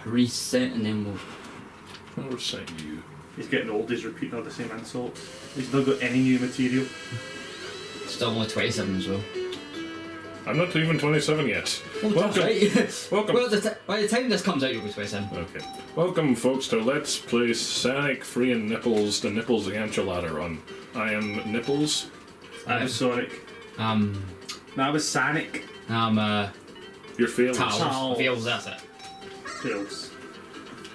reset and then we'll... I'll reset you. He's getting old, he's repeating all the same insults. He's not got any new material. Still only 27 as well. I'm not even 27 yet. Oh, Welcome. Right. Welcome. Well, by the time this comes out, you'll be 27. Okay. Welcome, folks, to Let's Play Sonic Free and Nipples, the Nipples Enchilada run. I am Nipples. I was Sonic. No, I was Sonic. Your failures. Towels. Fails, that's it. Tails.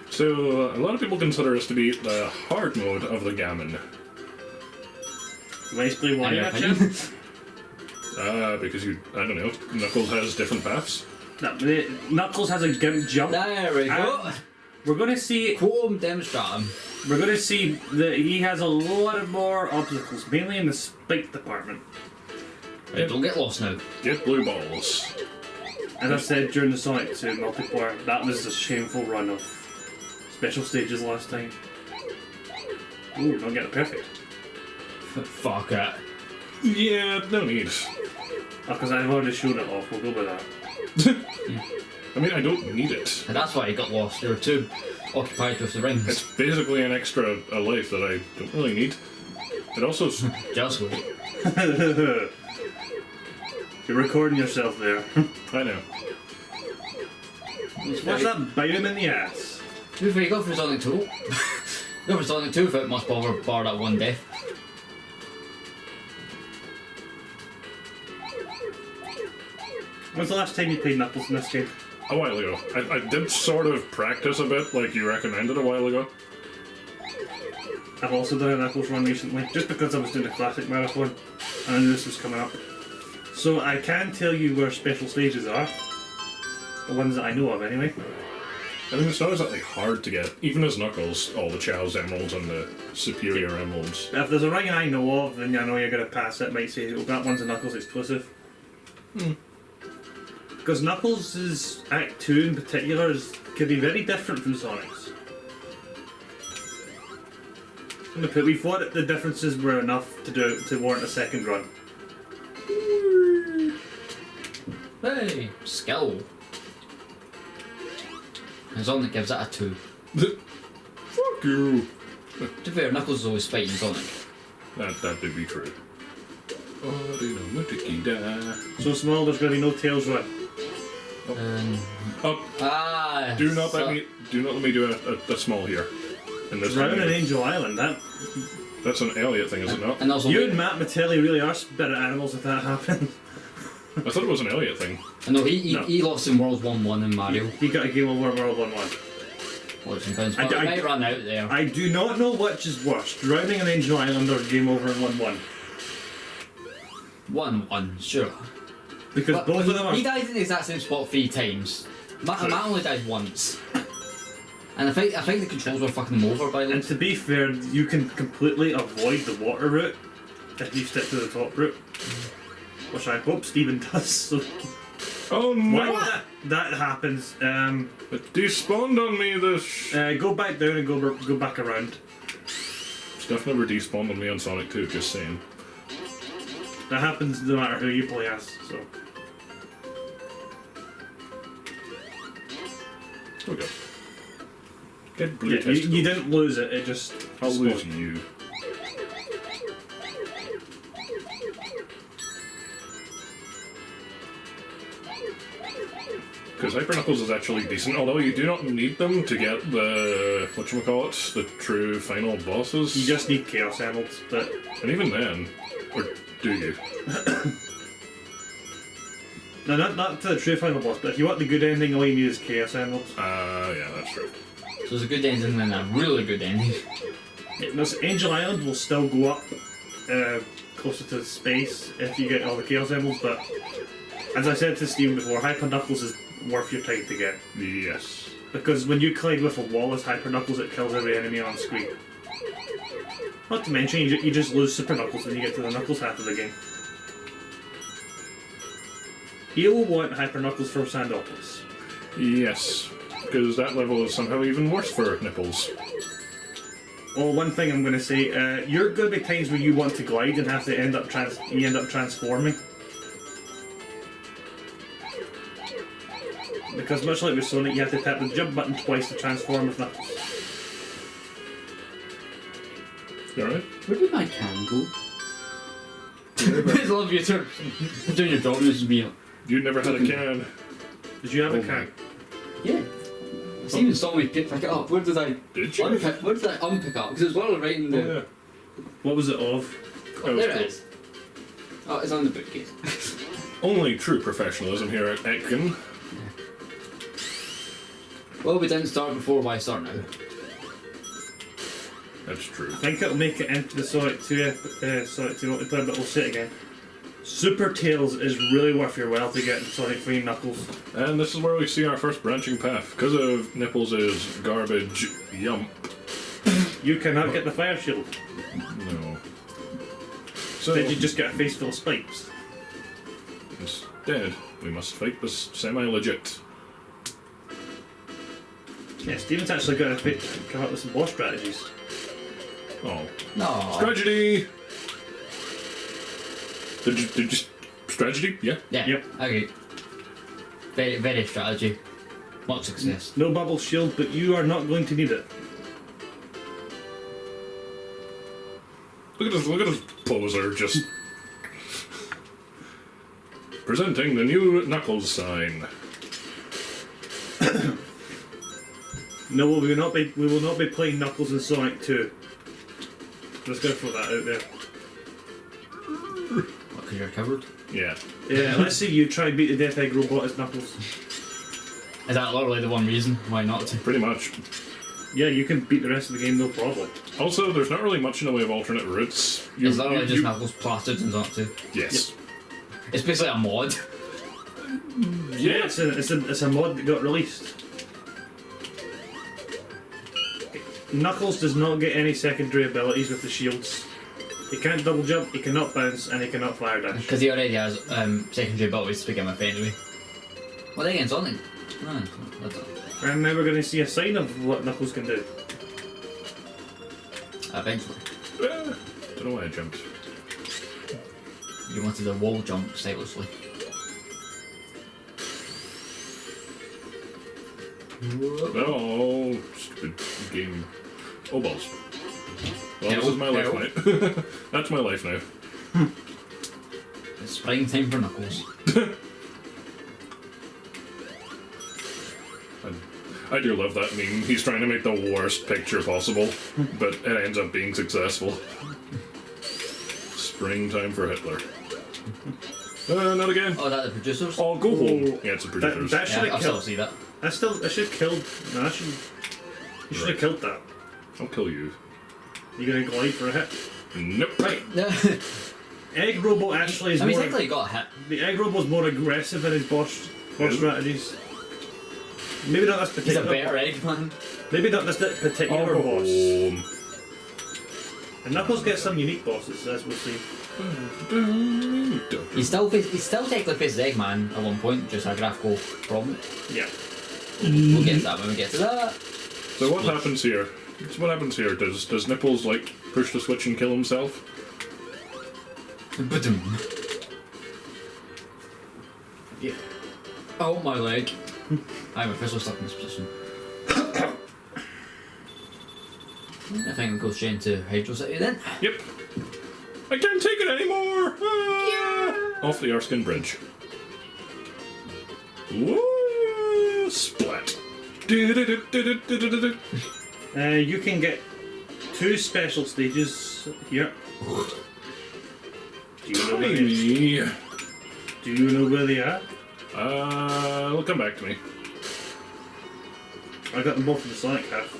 So, a lot of people consider us to be the hard mode of the gammon. Let's play one, In your Jim. opinion. Because I don't know, Knuckles has different paths. No, Knuckles has a gimp jump. There we go. We're gonna see. Quorum demonstratum. We're gonna see that he has a lot of more obstacles, mainly in the spike department. Right, don't get lost now. Get blue balls. As I said during the Sonic 2 multiplayer, that was a shameful run of special stages last time. Ooh, don't get it perfect. Fuck it. Yeah, no need. Because I've already shown it off, we'll go with that. I mean, I don't need it. And that's why he got lost. You're too occupied with the rings. It's basically an extra life that I don't really need. It also... Just wait. You're recording yourself there. I know. What's that? Bite him in the ass. To be fair, you got for Sonic 2. Go for Sonic 2 without much bar that one death. When's the last time you played Knuckles in this game? A while ago. I did sort of practice a bit, like you recommended a while ago. I've also done a Knuckles run recently, just because I was doing a classic marathon, and I knew this was coming up. So I can tell you where special stages are. The ones that I know of, anyway. I mean, it's not exactly hard to get. Even as Knuckles, all the Chow's emeralds and the superior emeralds. If there's a ring I know of, then I know you're going to pass it. It might say, oh, that one's a Knuckles exclusive. Because Knuckles' Act 2 in particular can be very different from Sonic's. We thought the differences were enough to warrant a second run. Hey, skill. And Sonic gives that a 2. Fuck you! To be fair, Knuckles is always fighting Sonic. That would be true. So small, there's going to be no Tails run. Do not let me do a small here. In this Round video. an Angel Island, That's an Elliot thing, is it not? And also you and Matt Matelli really are spirit animals if that happens. I thought it was an Elliot thing. no, he lost in World 1-1 in Mario. He got a game over World 1-1. Watch him bounce, but it might run out there. I do not know which is worse, drowning an Angel Island or game over in 1-1. 1-1, sure. Because But both of them are... he died in the exact same spot 3 times. Matt only died once. And I think the controls were fucking him over by then. And to be fair, you can completely avoid the water route if you stick to the top route. Which I hope Steven does. So Oh no! when that happens, It despawned on me, this... go back down and go back around. Stuff never despawned on me on Sonic 2, just saying. That happens no matter who you play as, so... There we go. Get blue Yeah, you didn't lose it, it just... I'll lose you. Because Hyper Knuckles is actually decent, although you do not need them to get the... whatchamacallit? The true final bosses. You just need Chaos Emeralds, but... And even then... Or do you? No, not to the true final boss, but if you want the good ending, all you need is Chaos Emeralds. Yeah, that's true. So there's a good ending and a really good ending. Yeah, this Angel Island will still go up closer to space if you get all the Chaos Emeralds, but as I said to Steven before, Hyper Knuckles is worth your time to get. Yes. Because when you collide with a wall as Hyper Knuckles, it kills every enemy on screen. Not to mention, you just lose Super Knuckles when you get to the Knuckles half of the game. You'll want Hyper Knuckles for Sandopolis. Yes. Because that level is somehow even worse for Nipples. Well, one thing I'm going to say, you're going to be times where you want to glide and have to end up transforming. because much like with Sonic, you have to tap the jump button twice to transform with Knuckles. You alright? Where did my can go? I love you sir. Doing your job and being. You never had a can. Did you have a Oh can? Yeah. Steven saw me pick it up. Where did I Did you? unpick? Where did I unpick up? Because it was literally right in the. Oh, yeah. What was it of? Oh, there it is. Oh, it's on the bookcase. Only true professionalism here at Etkin. Well, we didn't start before. Why start now? That's true. I think it'll make it into the Sonic 2 multiplayer, but we'll say it again. Super Tails is really worth your while to get in Sonic 3 Knuckles. And this is where we see our first branching path. Because of Nipples' garbage yump. You cannot get the fire shield. No. So Did you just get a face full of spikes? instead, we must fight this semi-legit. Yeah, Steven's actually got to come up with some boss strategies. Oh. No. Strategy! Did you strategy? Yeah. Yeah. Yep. Okay. Very, very strategy. Much success. No bubble shield, but you are not going to need it. Look at this poser just presenting the new Knuckles sign. No, we will not be playing Knuckles in Sonic 2. Let's go throw that out there. What, because you're covered? Yeah. Yeah, let's see you try and beat the Death Egg robot as Knuckles. Is that literally the one reason why not to? Pretty much. Yeah, you can beat the rest of the game, no problem. Also, there's not really much in the way of alternate routes. It's literally just Knuckles plastered and not to. Yes. It's basically a mod. Yeah, it's a mod that got released. Knuckles does not get any secondary abilities with the shields. He can't double jump, he cannot bounce, and he cannot fire dash. Because he already has secondary abilities to begin with anyway. Well, again, Sonic. No, that's all. And now we're going to see a sign of what Knuckles can do. Eventually. Don't know why I jumped. You wanted a wall jump stylously. Oh, stupid game. Oh, balls. Well, Yeah, this is my life yeah. now. That's my life now. It's springtime for Knuckles. I do love that meme. He's trying to make the worst picture possible, but it ends up being successful. Springtime for Hitler. Not again. Oh, is that the producers? Oh, go home. Oh, Yeah, it's the producers. That should yeah, I have still killed. see that. I should have killed. No, you should have killed that. I'll kill you. You gonna glide for a hit? Nope. Right. Egg Robo actually is I mean, more. technically got hit. The Egg Robo's more aggressive in his boss Is it? strategies. Maybe not this He's a particular. better egg man. Maybe not this particular Oh, boss. home. And Knuckles gets some unique bosses, as we'll see. He still technically faces Eggman at one point, just a graphical problem. Yeah. We'll get to that when we get to that. So what happens here? So what happens here? Does Nipples like push the switch and kill himself? Ba-doom. Yeah. Oh my leg. I'm officially stuck in this position. I think I'll go straight into Hydro City then. Yep. I can't take it anymore! Ah! Off the Erskine Bridge. Woo! Splat. Du-du-du-du-du-du-du-du. You can get 2 special stages here. Do you know where they, Me. do you know where they are? It'll come back to me. I got them both in the Sonic half.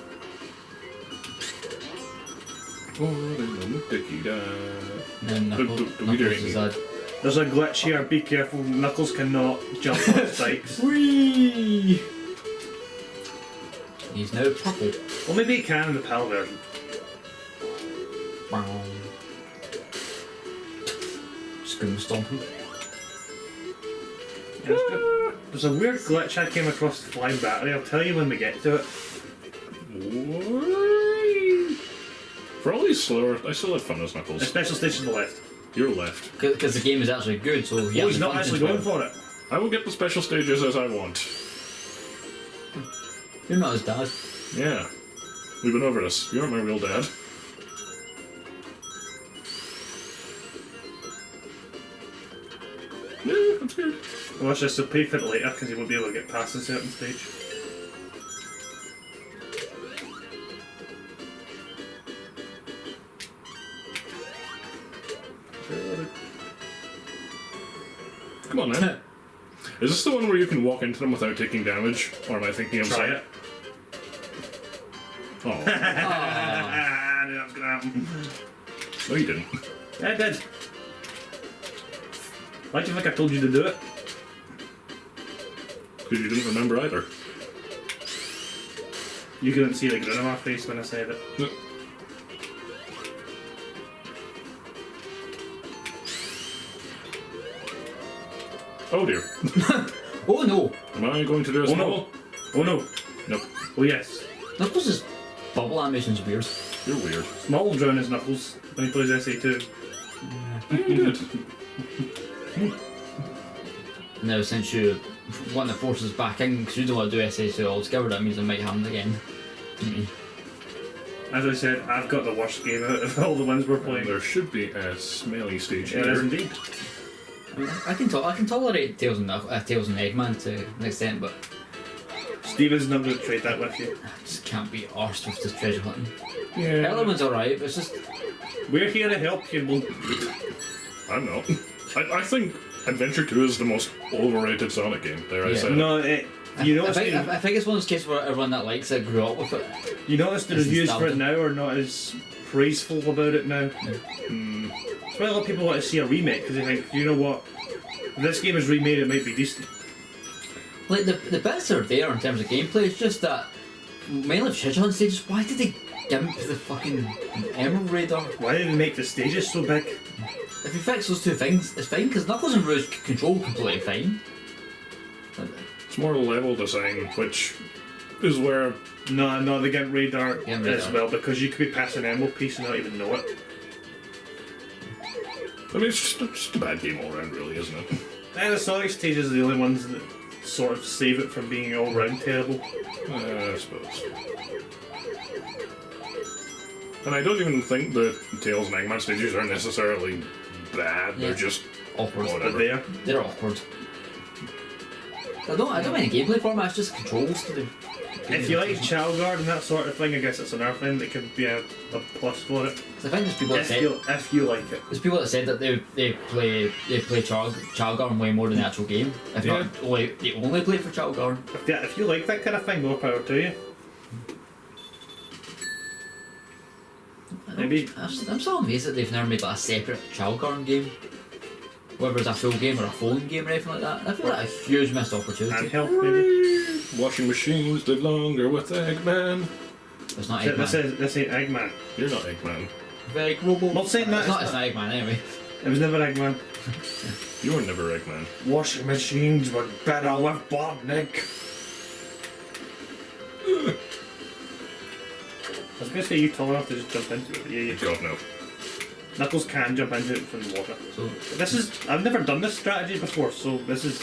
And then Knuckles is a... There's a glitch here, be careful, Knuckles cannot jump on spikes. Whee! He's now purple. Well, maybe he can in the PAL version. Scream stomping. Yeah, it's good. There's a weird glitch I came across with Flying Battery, I'll tell you when we get to it. For all he's slower, I still have fun as The Knuckles. special station on the left. You're left. Because the game is actually good, so Oh, he's not actually going for it. I will get the special stages as I want. You're not his dad. Yeah. We've been over this. You're not my real dad. Yeah, I'm scared. Watch this, so pay for it later because he won't be able to get past a certain stage. Come on, man. Is this the one where you can walk into them without taking damage? Or am I thinking of Try it. Oh. I knew that was gonna happen. No, you didn't. I did. Why do you think I told you to do it? Because you didn't remember either. You couldn't see the grin on my face when I said it. No. Oh dear. Oh no! Am I going to do a Oh small? no! Oh no! Nope. Oh yes. Knuckles' bubble animation's weird. You're weird. Small will drown his Knuckles when he plays SA2. Now, since you want to force us back in, because you don't want to do SA2 altogether, that means I might happen again. To me. As I said, I've got the worst game out of all the ones we're playing. There should be a smelly stage It here. is indeed. I mean, I can tolerate Tails and Eggman to an extent, but Steven's not going to trade that with you. I just can't be arsed with this treasure hunting. Yeah. Element's alright, but it's just We're here to help you. We'll... I'm not. I think Adventure 2 is the most overrated Sonic game. There, I Yeah. said. No, you I notice think it's one of those cases where everyone that likes it grew up with it. you notice the It's reviews for it nostalgia. now are not as praiseful about it now. That's why a lot of people want to see a remake because they think, you know what, if this game is remade, it might be decent. Like the bits that are there in terms of gameplay, it's just that mainly of treasure hunt stages. Why did they gimp the fucking Emerald Raider? Why did they make the stages so big? If you fix those two things, it's fine, because Knuckles and Rouge control completely fine. It's more level design, which is where. No, the Gimp Radar Gimp as Radar. well because you could be passing an emerald piece and not even know it. I mean, it's just a bad game all around, really, isn't it? And the Sonic stages are the only ones that sort of save it from being all round terrible. I suppose. And I don't even think the Tails and Eggman stages are necessarily bad. Yeah. They're just Awkward. But whatever. there, They're awkward. I don't mind the gameplay format, it's just controls to the. if you like Child Guard and that sort of thing, I guess it's another thing that could be a plus for it. 'Cause I think there's people that said If you like it. there's people that said that they play Child Garden way more than the actual game. If Yeah. not, they only play for Child Garden. If you like that kind of thing, more power to you. Maybe. I'm so amazed that they've never made like a separate Child Garden game. Whether it's a full game or a phone game or anything like that. I feel like a huge missed opportunity. Handheld, maybe. Washing machines live longer with Eggman. It's not This Eggman. ain't Eggman. You're not Eggman. Very global. Not saying that. It's not Eggman anyway. It was never Eggman. You were never Eggman. Washing machines were better with Bob Nick. I was gonna say you tall enough to just jump into it. But yeah, you God, no. Knuckles can jump into it from the water. So I've never done this strategy before, so this is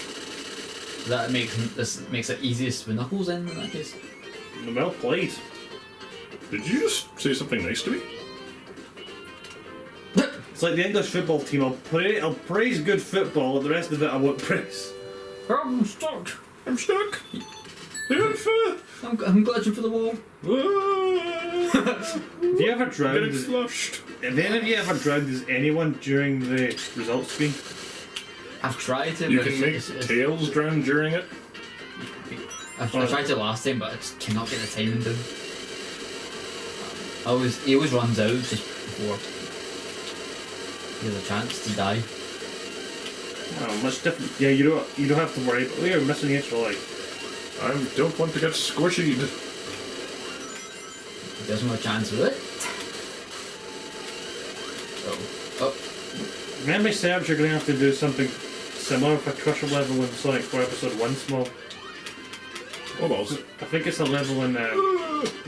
that makes it easiest with Knuckles in that case. well played. Did you just say something nice to me? It's like the English football team. I'll praise good football, and the rest of it I won't praise. I'm stuck. I'm stuck. They're unfair. I'm glitching for the wall. Have you ever drowned? Getting flushed. Have any of you ever drowned as anyone during the results screen? I've tried to. You but can make Tails drown during it. I tried to last time, but I just cannot get the timing down. He always runs out just before he has a chance to die. Oh, much different. Yeah, you don't have to worry. But you're missing the extra life. I don't want to get squishied. He doesn't have a chance with it. Oh. Memory serves, you're going to have to do something similar for Crusher level in Sonic 4 Episode 1 small. Oh, balls. I think it's a level in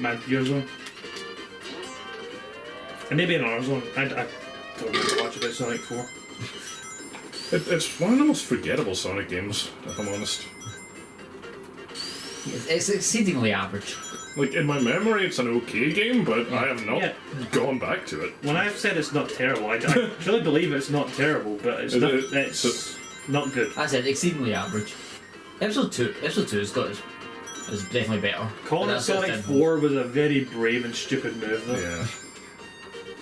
Mad Gear Zone. And maybe in our zone. I don't really watch about Sonic 4. It's one of the most forgettable Sonic games, if I'm honest. It's exceedingly average. Like, in my memory, it's an okay game, but I have not Yeah. gone back to it. When I've said it's not terrible, I truly believe it's not terrible, but it's not good. I said exceedingly average. Episode 2 is definitely better. Calling But it that's just Sonic in- 4 was a very brave and stupid move, though. Yeah.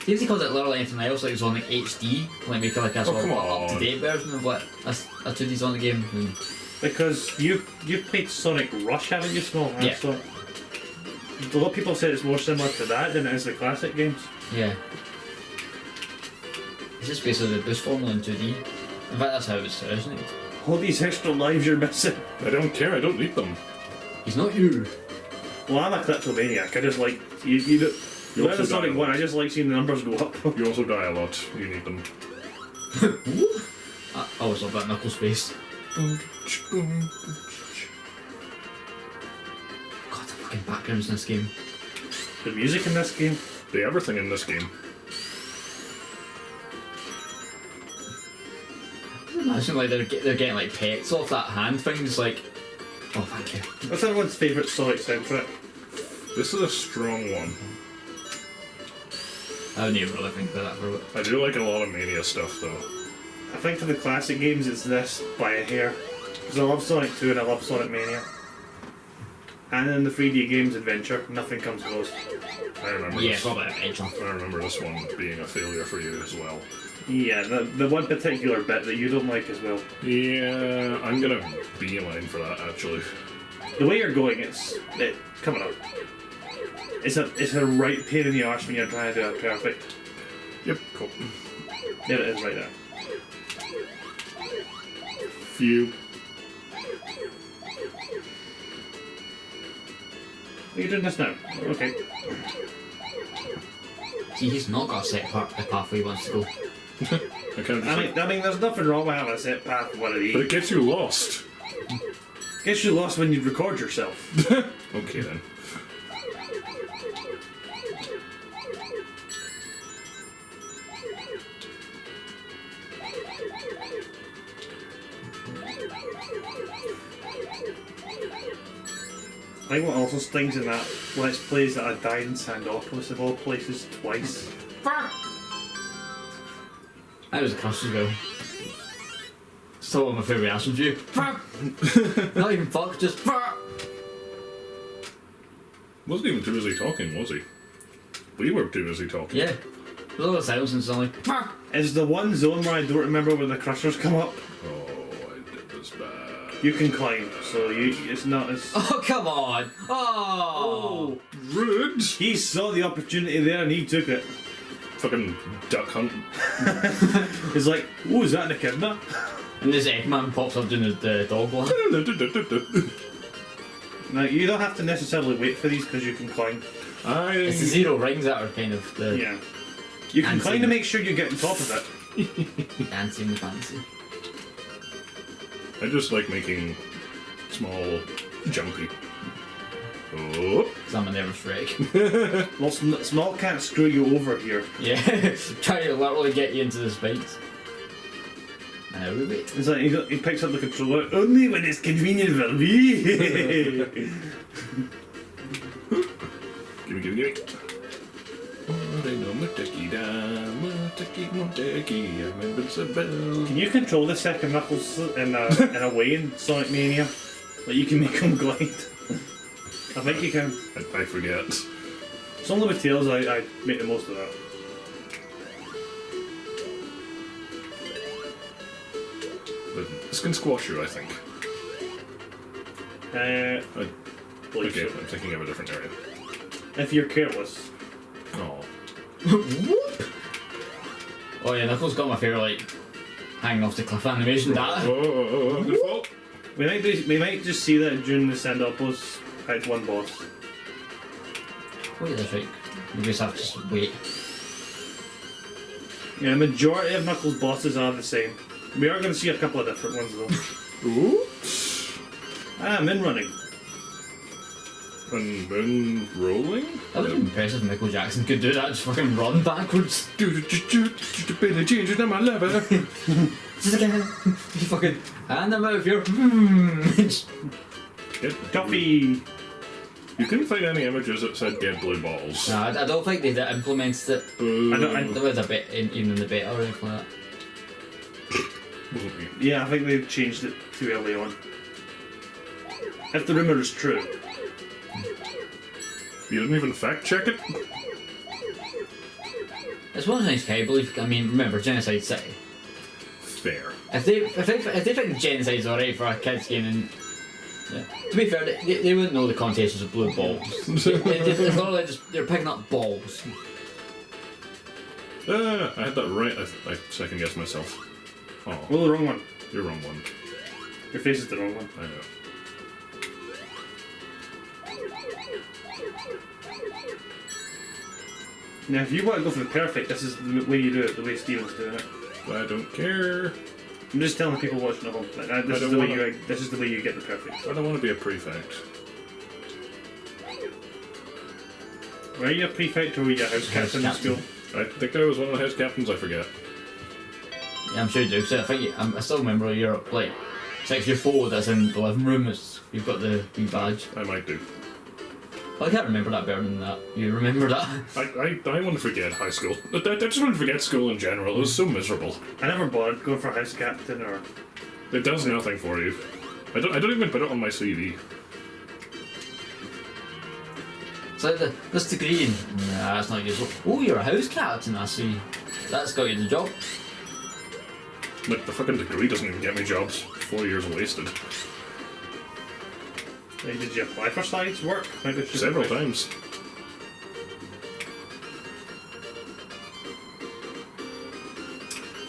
See if he calls it literally anything else, like Sonic HD, like make it like a sort of come on. up-to-date version of like a 2D Sonic game. And Because you played Sonic Rush, haven't you, Small? Yeah. So, a lot of people say it's more similar to that than it is the classic games. yeah. It's just basically the boost formula in 2D. In fact, that's how it's originated. All these extra lives you're missing. I don't care, I don't need them. He's not you. Well, I'm a kleptomaniac. I just like you also the Sonic die. 1, I just like seeing the numbers go up. You also die a lot, you need them. I always love that Knuckles face. God, the fucking backgrounds in this game. The music in this game. Everything in this game. Imagine like they're getting like pets off that hand thing, just like, oh thank you. What's everyone's favourite Sonic soundtrack? This is a strong one. I don't even really think about that for a bit. I do like a lot of Mania stuff, though. I think for the classic games it's this by a hair. Because I love Sonic 2 and I love Sonic Mania. And in the 3D games Adventure, nothing comes close. I remember Yeah, this. probably Adventure. I remember this one being a failure for you as well. Yeah, the one particular bit that you don't like as well. Yeah, I'm gonna beeline for that actually. The way you're going, coming up. It's a right pain in the arse when you're trying to do it perfect. Yep, cool. There it is right there. Phew. Are you doing this now? Okay. See, he's not got a set the path where he wants to go. I kind of just like, I mean, there's nothing wrong with having a set path for one of but these. it gets you lost. Gets you lost when you record yourself. Okay then. I think what also stings in that Let's Play is that I died in Sandopolis of all places twice. That was a curse as well. Still one of my favourite reactions to you. Not even fuck, just Wasn't even too busy talking, was he? We were too busy talking. yeah. There's all the silence and suddenly Is the one zone where I don't remember when the crushers come up? Oh, I did this bad. You can climb, so it's not as... oh come on! Oh! Rude! He saw the opportunity there and he took it. Fucking duck hunt. He's like, oh, is that an echidna? And this Eggman pops up doing the dog one. Now, you don't have to necessarily wait for these because you can climb. It's the zero rings that are kind of the Yeah. You can And climb see- to make sure you get on top of it. fancy and the fancy. I just like making small, jumpy. Oh. Because I'm a nervous wreck. Well, small can't screw you over here. Yeah. Trying to literally get you into the spikes. And now we wait. It's like he picks up the controller only when it's convenient for me. Gimme. I'm invincible. Can you control the second Knuckles in a way in Sonic Mania? Like you can make him glide. I think you can. I forget. It's only with Tails I make the most of that. But this can squash you, I think. I believe Okay, so. I'm thinking of a different area. If you're careless. Oh. Whoop! Oh yeah, Knuckles got my favourite like hanging off the cliff animation. That Oh, good fault. We might just see that during the Sandopolis fight one boss. wait, that's right. We just have to just wait. Yeah, the majority of Knuckles bosses are the same. We are going to see a couple of different ones though. Ooh. Min running. And then rolling? That would be impressive if Michael Jackson could do that, just fucking run backwards. Billie Jean, I'm a lover. Just again. You fucking. And I'm out of here. Get Coffee! You couldn't find any images that said get blue balls. No, I don't think they implemented it. Boo. There was a bit even in the beta or anything like that. Wasn't me. Yeah, I think they changed it too early on. If the rumour is true. You didn't even fact check it? It's one nice guy, I believe. I mean, remember Genocide City. Fair. If they think Genocide's alright for a kids game, then yeah. To be fair, they wouldn't know the connotations of blue balls. It's not like they're picking up balls. I had that right. I second guessed myself. Oh, Well, the wrong one. you're wrong one. Your face is the wrong one. I know. Now, if you want to go for the perfect, this is the way you do it, the way Steven's doing it. I don't care. I'm just telling people watching at home, like, this is the way you get the perfect. I don't want to be a prefect. Were you a prefect or were you a house captain in school? I think I was one of the house captains, I forget. Yeah, I'm sure you do. So I still remember you're like 6 years old. That's in the living room. You've got the wee badge. I might do. Well, I can't remember that better than that. You remember that? I want to forget high school. I just want to forget school in general. It was so miserable. I never bothered going for house captain or... It does nothing for you. I don't even put it on my CV. It's like this degree. Nah, that's not useful. Oh, you're a house captain. I see. That's got you the job. Like, the fucking degree doesn't even get me jobs. 4 years wasted. Hey, did you apply for sides work? Maybe it's just Several times.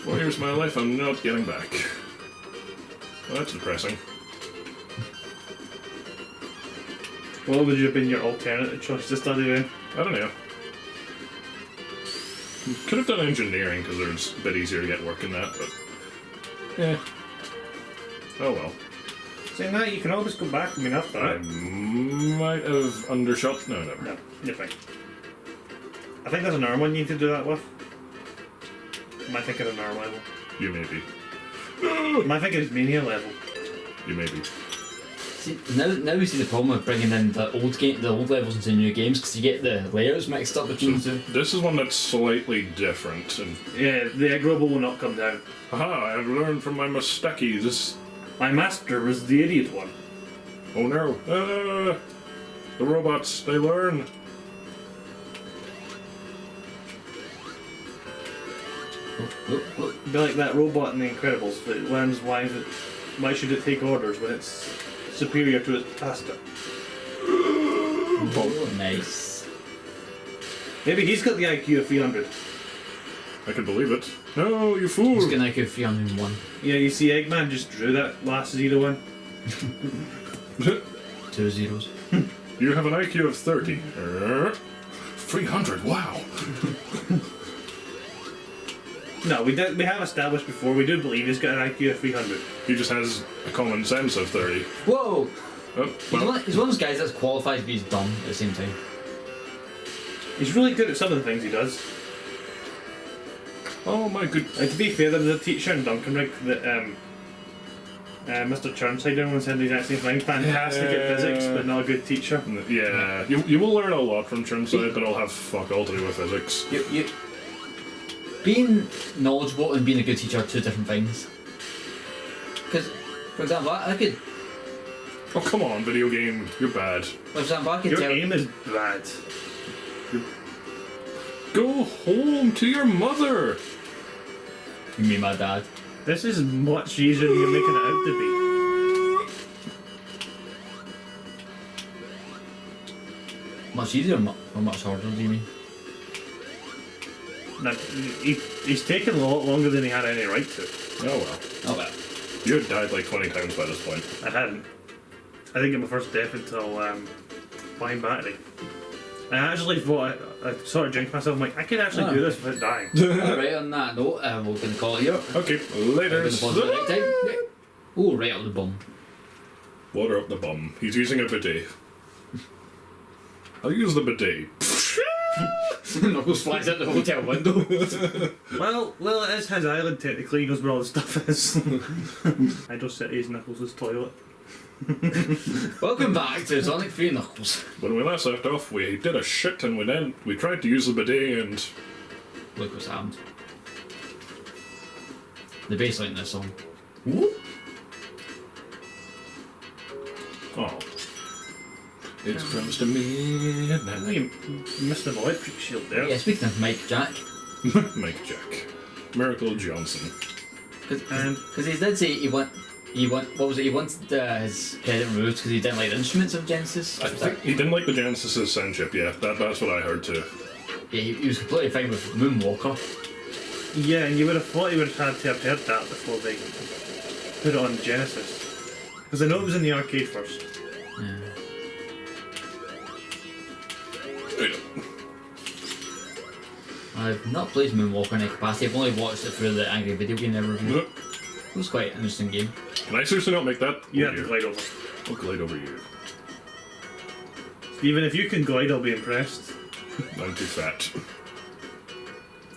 4 years of my life I'm not getting back. Well, that's depressing. What would you have been your alternative choice to study then? I don't know. Could have done engineering because it's a bit easier to get work in that, but... Yeah. Oh well. Saying that, you can always go back. I mean, I've done I it. might have undershot. No, never. No, you're fine. I think there's another one you need to do that with. Am I thinking of another level? You may be. Am I thinking it's Mania level? You may be. See, now we see the problem with bringing in the old levels into new games because you get the layouts mixed up between the two. This is one that's slightly different, and Yeah, the egg robo will not come down. haha, I have learned from my mistakes. My master was the idiot one. Oh no! The robots, they learn. Be like that robot in The Incredibles that learns why should it take orders when it's superior to its master. Oh, nice. Maybe he's got the IQ of 300. I can believe it. No, you fool! Just gonna go 301. Yeah, you see Eggman just drew that last zero in. 2 zeros. You have an IQ of 30. 300, wow! No, we have established before, we do believe he's got an IQ of 300. He just has a common sense of 30. Whoa! Oh, He's well, one of those guys that's qualified to be dumb at the same time. He's really good at some of the things he does. oh my good... And to be fair, there was a teacher in Duncanrig that Mr. Churnside once said the exact same thing. Fantastic at physics, but not a good teacher. Yeah, you will learn a lot from Churnside, but it'll have fuck all to do with physics. You being knowledgeable and being a good teacher are two different things. Because, for example, I could. Oh, come on, video game. You're bad. For example, I could Your tell. aim is bad. Go home to your mother! You mean my dad? This is much easier than you're making it out to Much easier or much harder, do you mean? be. Now, he's taken a lot longer than he had any right to. Oh well. Oh well. You had died like 20 times by this point. I hadn't. I didn't get my first death until buying battery. I actually thought I sort of jinxed myself. I'm like, I could actually do this without dying. Alright, on that note, we're going to call it here. Okay, later. We're gonna pause for the next time. Oh, right up the bum. Water up the bum. He's using a bidet. I'll use the bidet. Knuckles flies out the hotel window. Well, it is his island technically. He knows where all the stuff is. Hydro City is Knuckles' toilet. Welcome back to Sonic 3 Knuckles. When we last left off, we did a shit and we tried to use the bidet and... Look what's happened. The bass line in this song. Oh. It's close to midnight. You missed an electric shield there. Yeah, speaking of Mike Jack. Mike Jack. Miracle Johnson. Because he did say he wanted his credit removed because he didn't like the instruments of Genesis. I think he didn't like the Genesis sound chip, yeah. That's what I heard too. Yeah, he was completely fine with Moonwalker. Yeah, and you would have thought he would have had to have heard that before they put it on Genesis. Because I know it was in the arcade first. Yeah. I've not played Moonwalker in any capacity. I've only watched it through the Angry Video Game Never review. It was quite an interesting game. Can I seriously not make that? You have to glide over. I'll glide over you. Even if you can glide, I'll be impressed. I'm too fat.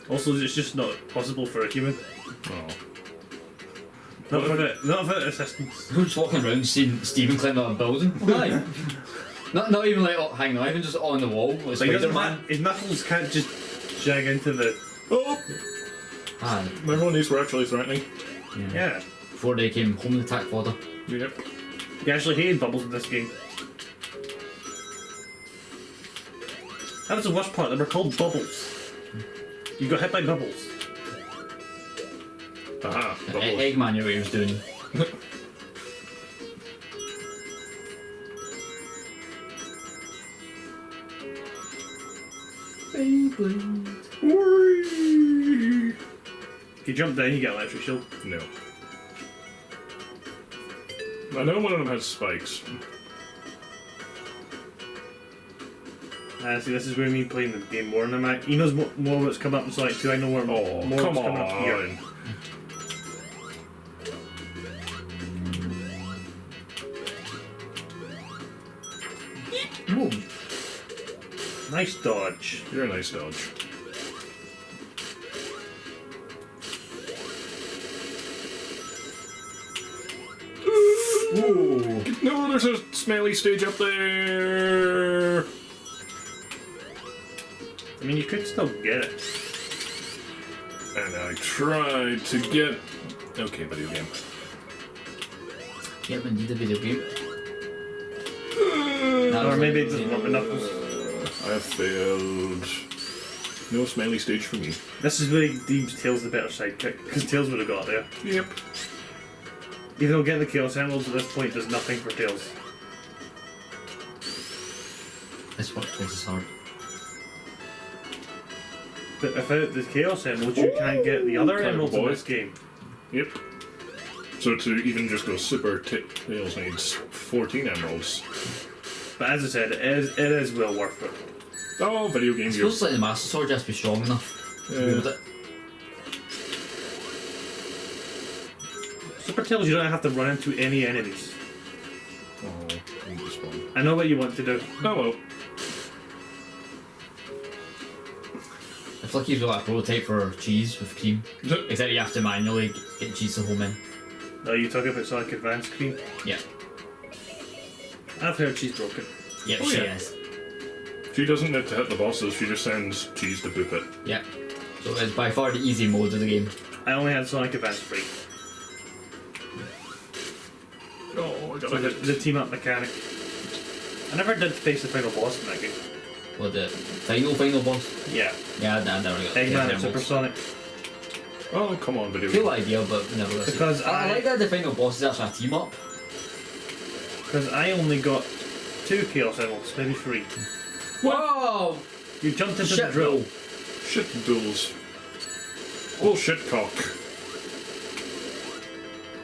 Also, it's just not possible for a human. Oh. Not for assistance. Who's just walking around seeing Steven climb up a building? Why? not even like hanging on, even just on the wall. Like Like Spider-Man. his knuckles can't just jag into the... Oh! Ah, Remember when these were actually threatening? Yeah. before they came home and attacked fodder. Yep. You actually hated bubbles in this game. That was the worst part, they were called bubbles. You got hit by bubbles. Aha, bubbles. Eggman knew what he was doing. Whee! If you jump down, you get electric shield. No. I know one of them has spikes. See, this is where me playing the game more than Mac. He knows more what's come up in Sonic 2. I know more, Oh, more come what's coming up here. on. Whoa. Nice dodge. You're a nice dodge. Ooh. No, there's a smelly stage up there. I mean, you could still get it. And I tried to get... Okay, video game. Yeah, indeed a video game. Or maybe it doesn't want the knuckles. I failed. No smelly stage for me. This is where he deems Tails the better sidekick, because Tails would have got there. Yep. Even though getting the Chaos Emeralds at this point does nothing for Tails. This worked twice as hard. But without the Chaos Emeralds, you can't get the other Clever emeralds in boy. this game. Yep. So to even just go super Tails needs 14 emeralds. But as I said, it is well worth it. Oh, video game It's gear. supposed to like the Master Sword just be strong enough to wield it. Super Tails, you don't have to run into any enemies. Oh, I need to spawn. I know what you want to do. Oh well. I feel like you've got like a prototype for cheese with cream. Except you have to manually get cheese to home in. Oh, you talking about Sonic Advance cream? Yeah. I've heard she's broken. Yep, Oh, she yeah. is. She doesn't need to hit the bosses, she just sends cheese to boop it. Yep. So it's by far the easy mode of the game. I only had Sonic Advance free. Oh, I got So it. the team up mechanic. I never did face the final boss in that game. Well, the final boss. Yeah. Yeah, I never got Eggman and the Super Sonic. Oh, come on, video Cool game. idea, but we never got to see it. Because I like that the final boss is actually a team up. Because I only got 2 Chaos Emeralds, maybe 3. Whoa! You jumped into Shit the drill. Shit duels. Oh, shit cock.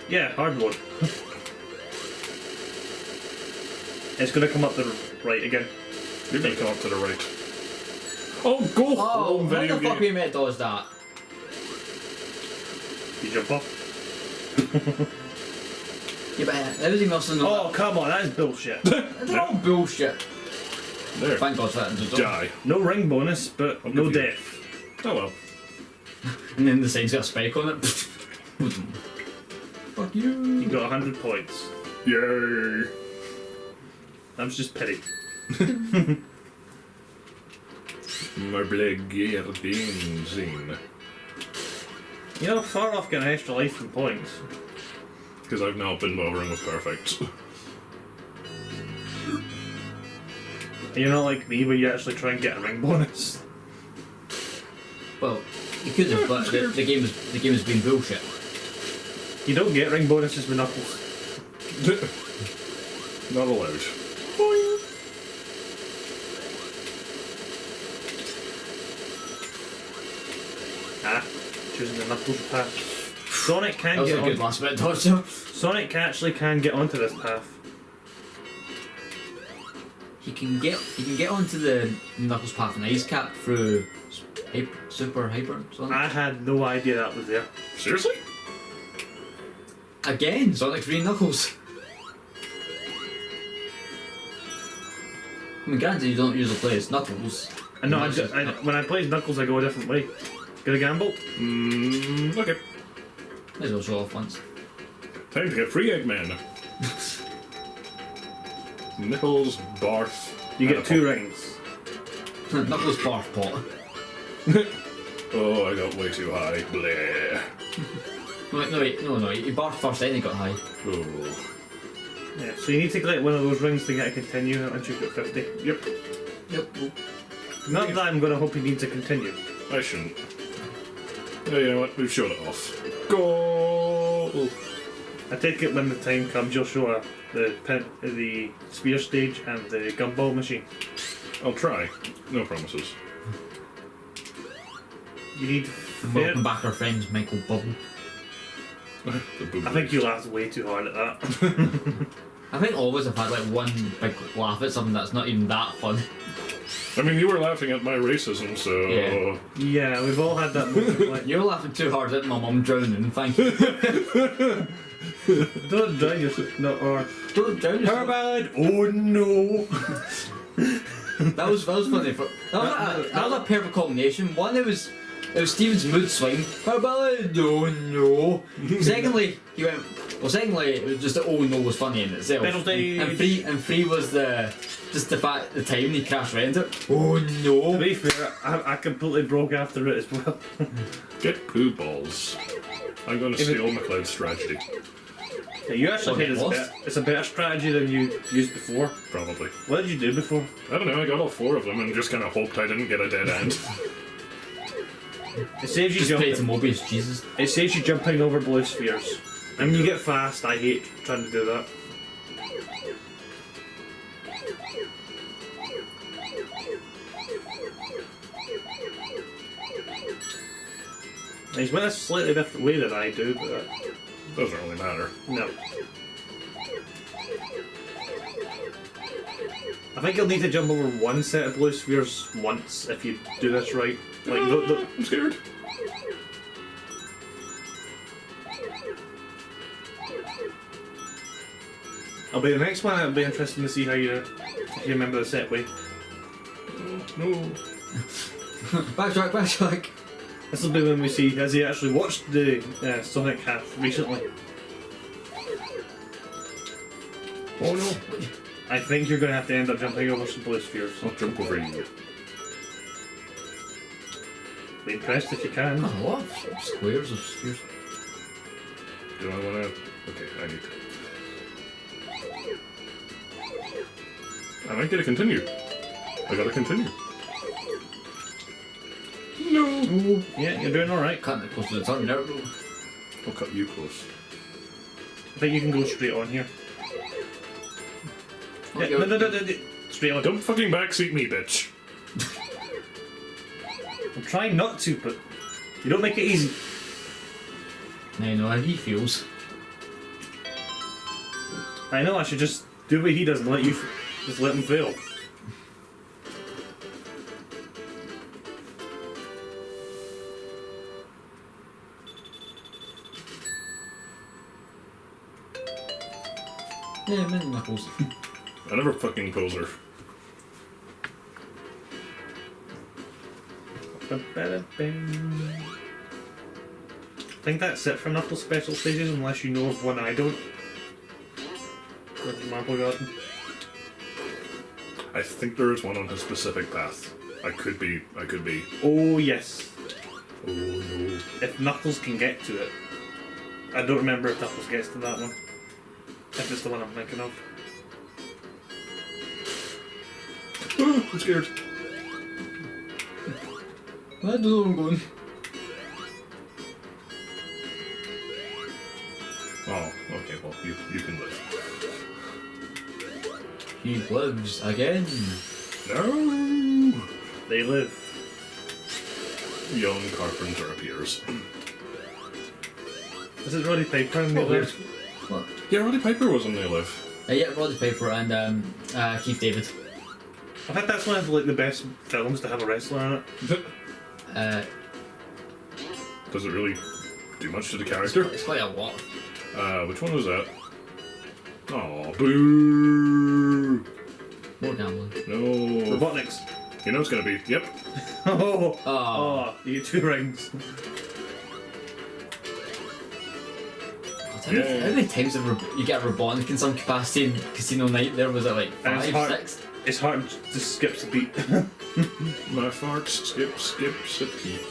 Yeah, hard mode. It's gonna come up the right again. You're gonna come up to the right. Oh, go Oh, home, how video the fuck game. we made does that? You jump off. Yeah, but everything else is not. Oh, come on, that is bullshit. They're all bullshit. There. Thank God for that. Die. No ring bonus, but I'm no confused. death. Oh well. And then the sign's got a spike on it. Fuck you. You got 100 points. Yay! That was just pity. Marblegerdenzine. You know, far off getting extra life from points. Because I've now been bothering with perfect. You're not like me where you actually try and get a ring bonus. Well, you could have, but the game has been bullshit. You don't get ring bonuses with Knuckles. Not allowed. Ah, choosing the Knuckles path. Sonic can That was get a good on. last minute dodge though. Sonic actually can get onto this path. He can get onto the Knuckles path and Ice Cap through Super Hyper Sonic. I had no idea that was there. Seriously? Again, Sonic 3 Knuckles. I mean, granted, you don't usually play as Knuckles. And no, Might as well- when I play Knuckles, I go a different way. Gonna gamble? Okay. Might as well show off once. Time to get free Eggman. Nipples, barf. You and get a 2 pop. rings. Knuckles barf pot. Oh, I got way too high. Bleh. No, he barfed first, then he got high. Oh. Yeah, so you need to collect one of those rings to get a continue once you've got 50. Yep. Yep. Not that I'm gonna hope he needs a continue. I shouldn't. Oh, you know what? We've showed it off. Go! I take it when the time comes, you'll show the spear stage and the gumball machine. I'll try. No promises. You need And fair. welcome back our friends Michael Bubble. The boob. I think you laughed way too hard at that. I think always I've had like one big laugh at something that's not even that fun. I mean, you were laughing at my racism, so... Yeah. Yeah, we've all had that moment. Like, You're laughing too hard at my mum drowning, thank you. don't drown yourself. No, or Don't drown yourself. bad. Oh no. That was funny. That was a perfect combination. One, it was Steven's mood swing. How bad? Oh no. Secondly, he went. Well, secondly, it was just the oh no was funny in itself. Penalty. And three was the fact the time he crashed right into it. Oh no. To be fair, I completely broke after it as well. Get poo balls. I'm going to steal McLeod's strategy. Yeah, you actually said it's a better strategy than you used before. Probably. What did you do before? I don't know, I got all 4 of them and just kind of hoped I didn't get a dead end. It saves you Just play to jumping. Mobius, Jesus. It saves you jumping over blue spheres. And when you get fast, I hate trying to do that. He's went a slightly different way than I do, but Doesn't really matter. no. I think you'll need to jump over one set of blue spheres once if you do this right. Like, I'm scared. I'll be the next one. It'll be interesting to see how you remember the set way. No. Backtrack. This will be when we see has he actually watched the Sonic half recently. Oh no. I think you're going to have to end up jumping over some blue spheres. I'll jump over you. Be impressed if you can. Oh, what? Squares of spheres. Do I want to? Okay, I need to. I might get a continue. I gotta continue. No. Ooh, yeah, you're doing alright. Cutting it close to the turn there. I'll cut you close. I think you can go straight on here. Oh, Yeah, you're- no. Straight on. Don't fucking backseat me, bitch. I'm trying not to, but you don't make it easy. Now you know how he feels. I know, I should just do what he does and let you just let him fail. Yeah, mini Knuckles. I never fucking poser. I think that's it for Knuckles special stages, unless you know of one I don't. for the Marble Garden. I think there is one on his specific path. I could be. Oh yes. Oh no. If Knuckles can get to it. I don't remember if Knuckles gets to that one. If it's the one I'm thinking of. I'm scared. I don't know where I'm going. Oh, okay, well, you can live. He lives again. No! They live. Young Carpenter appears. Is it Roddy Piper and They Live? What? Yeah, Roddy Piper was on They Live. Yeah, Roddy Piper and Keith David. I think that's one of like the best films to have a wrestler in it. Does it really do much to the character? It's quite a lot. Which one was that? Oh, boo! More gambling. No. Robotniks. You know it's gonna be. Yep. Oh, Oh. you get 2 rings. How many times have you get a Robotnik in some capacity in Casino Night? There was it like And it's 5, hard. 6? It's hard to just skip the beat. My farts, skip, beat.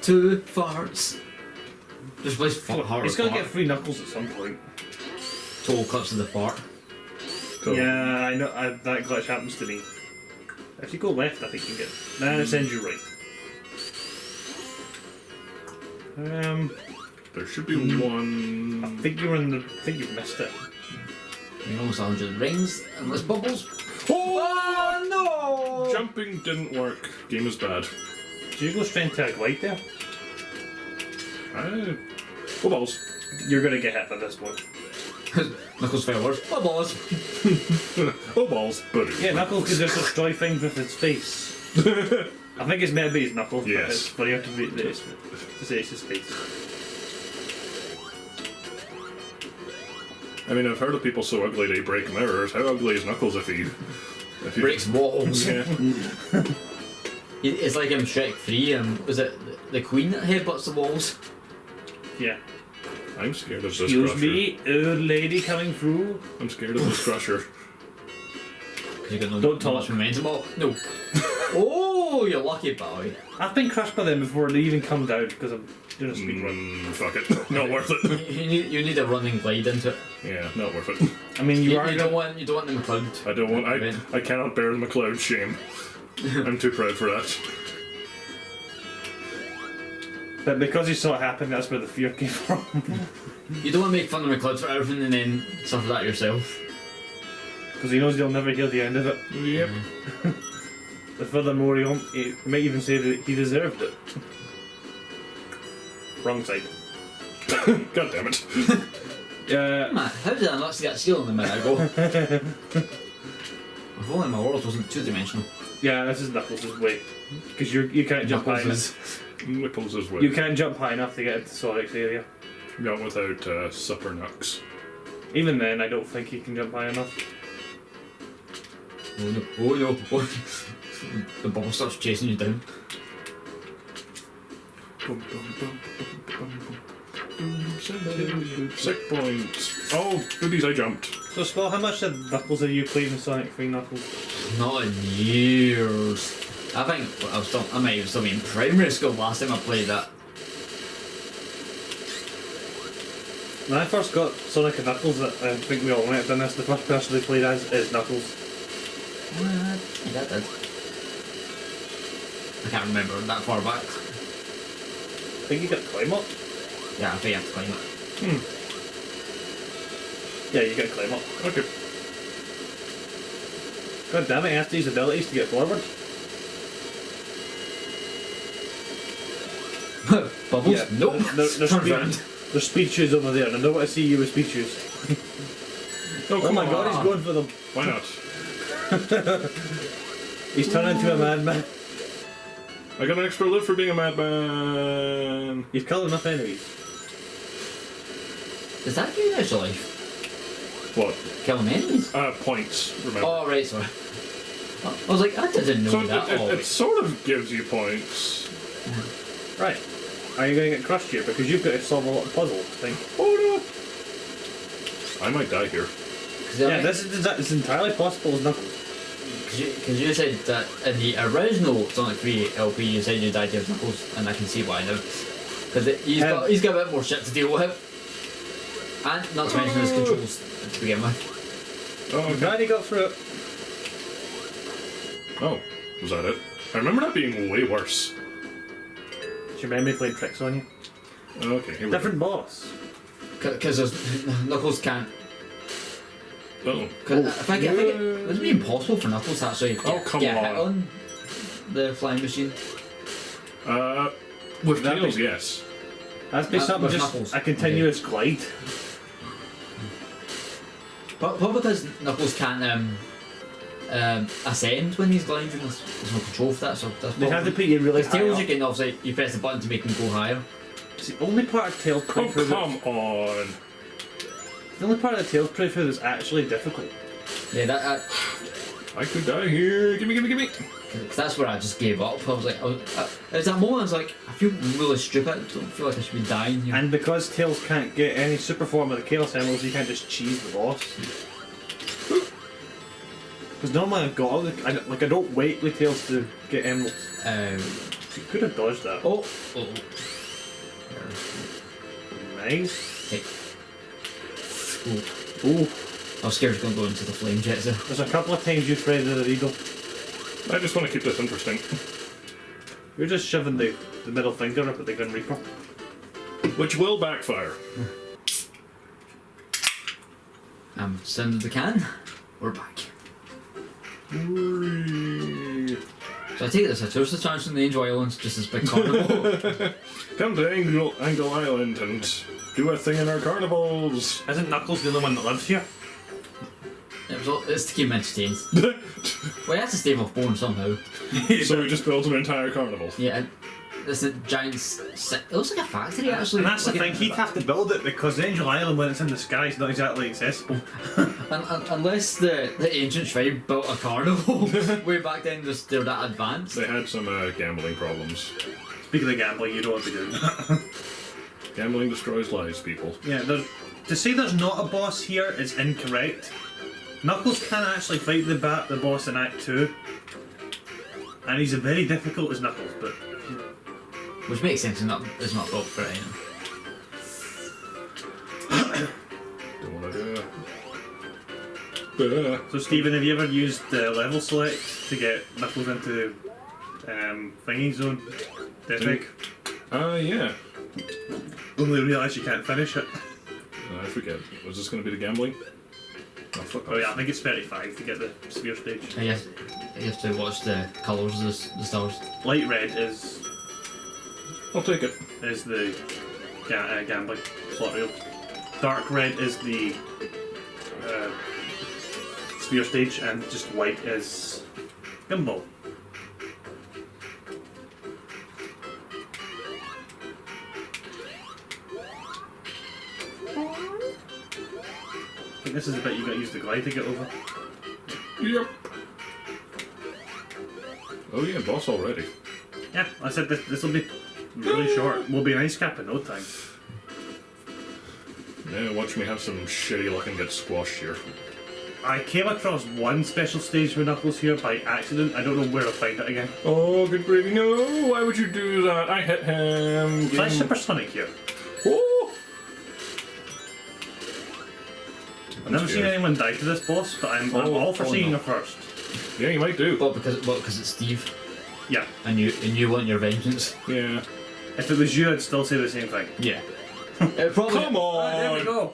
2 farts. Just place fart. He's gonna get free Knuckles at some point. Total clips of the fart. Cool. Yeah, I know. That glitch happens to me. If you go left, I think you get. Nah, it sends you right. There should be one. I think you're in the. I think you've missed it. You almost 100 rings and less bubbles. Oh, no! Jumping didn't work. Game is bad. So you go straight to a glide there. Oh, balls. You're gonna get hit by this one. Knuckles fell worse. Bubbles! Oh, balls. But Yeah, Knuckles can just destroy things with his face. I think it's meant to be his Knuckles, but Yes. it's funnier to say it's his face. I mean, I've heard of people so ugly they break mirrors. How ugly is Knuckles if he Breaks walls. Yeah. It's like in Shrek 3, was it the Queen that headbutts the walls? Yeah. I'm scared of this Excuse crusher. me, old lady coming through. I'm scared of this crusher. Because you got no, Don't no talk. much momentum. Oh, no. Oh, you lucky boy. I've been crushed by them before they even come down because I'm doing a speed run. Fuck it. Not worth it. You need a running glide into it. Yeah, not worth it. I mean, you are. You don't want the McCloud. I don't want. I cannot bear the McLeod shame. I'm too proud for that. But because you saw it happen, that's where the fear came from. You don't want to make fun of McCloud for everything and then suffer that yourself. Because he knows you'll never hear the end of it. Yep. But furthermore, he might even say that he deserved it. Wrong side. God damn it. Man, how did I not see that ceiling a minute ago? If only my world wasn't 2-dimensional. Yeah, this is Knuckles' way. Because you can't jump high enough. Nipples as well. You can't jump high enough to get into Sonic's area. Not without Supper Nux. Even then, I don't think he can jump high enough. Oh no, oh no, oh. The bubble starts chasing you down. Sick points. Oh, boobies, I jumped. So, Scott, how much did Knuckles have you played in Sonic 3 Knuckles? Not in years. I think I might even still be in primary school last time I played that. When I first got Sonic and Knuckles, I think we all might have done this, the first person they played as is Knuckles. What? I think I did. I can't remember that far back. I think you got climb up. Yeah, I think I have to climb it. Yeah, you got climb up. Okay. God damn it, he has to use abilities to get forward. Bubbles? Yeah, Nope. There's speed shoes over there, and I don't want to see you with speed shoes. Oh my god, he's going for them. Why not? He's turned into a madman. I got an extra lift for being a madman. You've killed enough enemies. Does that give you an extra life? What? Killing enemies? Points, remember. Oh, right, sorry. I was like, I didn't know So that. it sort of gives you points. Right. Are you going to get crushed here? Because you've got to solve a lot of puzzles, I think. Oh I might die here. Yeah, this is entirely possible as Knuckles. Because you said that in the original Sonic 3 LP, you said you died to Knuckles, and I can see why now. Because he's got a bit more shit to deal with. And not to mention his controls to begin with. Oh, okay. Glad he got through it. Oh, was that it? I remember that being way worse. It's your memory playing tricks on you. Okay, here we Different boss. Because Knuckles can't. go. Uh-oh. If I get, would it be impossible for Knuckles to actually come get a on. hit on the flying machine? With That'd Tails, be- yes. That's be something with just Knuckles. a continuous glide. But because Knuckles can't ascend when he's gliding, there's no control for that, so that's They have to probably... put you really Because high Tails, up. you can obviously, you press the button to make him go higher. It's the only part of Tails Oh, playthrough come on. the only part of the Tails playthrough that's actually difficult. Yeah, that I could die here. Gimme, gimme, gimme. cause that's where I just gave up. I was like, at that moment I was like, I feel really stupid. I don't feel like I should be dying here. And because Tails can't get any super form of the Chaos Emeralds, you can't just cheese the boss. Because normally I've got all the... I don't wait with Tails to get emeralds. You could have dodged that. Oh. Nice. Okay. Ooh. Ooh. I was scared it was going to go into the flame jets there. There's a couple of times you threaded the needle. I just want to keep this interesting. You're just shoving the middle finger up at the Grim Reaper. Which will backfire. Sound of the can. We're back. So I take it there's a tourist attraction in the Angel Islands, just this big carnival. Come to Angle Island and do a thing in our carnivals. Isn't Knuckles the only one that lives here? It's to keep him entertained. Well, he has to stave off bone somehow. So we just built an entire carnival. Yeah, it's a giant... It looks like a factory, actually. And that's the Like thing, he'd have to build it because Angel Island, when it's in the sky, is not exactly accessible. Unless the ancient tribe built a carnival way back then, they're that advanced. They had some gambling problems. Speaking of gambling, you don't want to be doing that. Gambling destroys lives, people. Yeah, to say there's not a boss here is incorrect. Knuckles can actually fight the boss in Act 2. And he's very difficult as Knuckles, but... Which makes sense, it's not built for it, Don't want to do it. So Stephen, have you ever used level select to get Knuckles into thingy zone? Death Egg? Yeah. Only realise you can't finish it. I forget. Was this going to be the gambling? Oh, fuck Oh yeah, I think it's 35 to get the sphere stage. I guess you have to watch the colours of the stars. Light red is I'll take it. the gambling slot reel. Dark red is the sphere stage, and just white is gimbal. I think this is the bit you got to use the glide to get over. Yep. Oh yeah, boss already. Yeah, I said this will be really short. We'll be an ice cap in no time. Yeah, watch me have some shitty luck and get squashed here. I came across one special stage with Knuckles here by accident. I don't know where to find it again. Oh, good gravy, no! Why would you do that? I hit him! Try Supersonic here. Oh! I've never seen anyone die to this boss, but I'm all for seeing no. her first. Yeah, you might do. Well, because it's Steve, Yeah. and you want your vengeance. Yeah. If it was you, I'd still say the same thing. Yeah. Probably. Come on! There we go.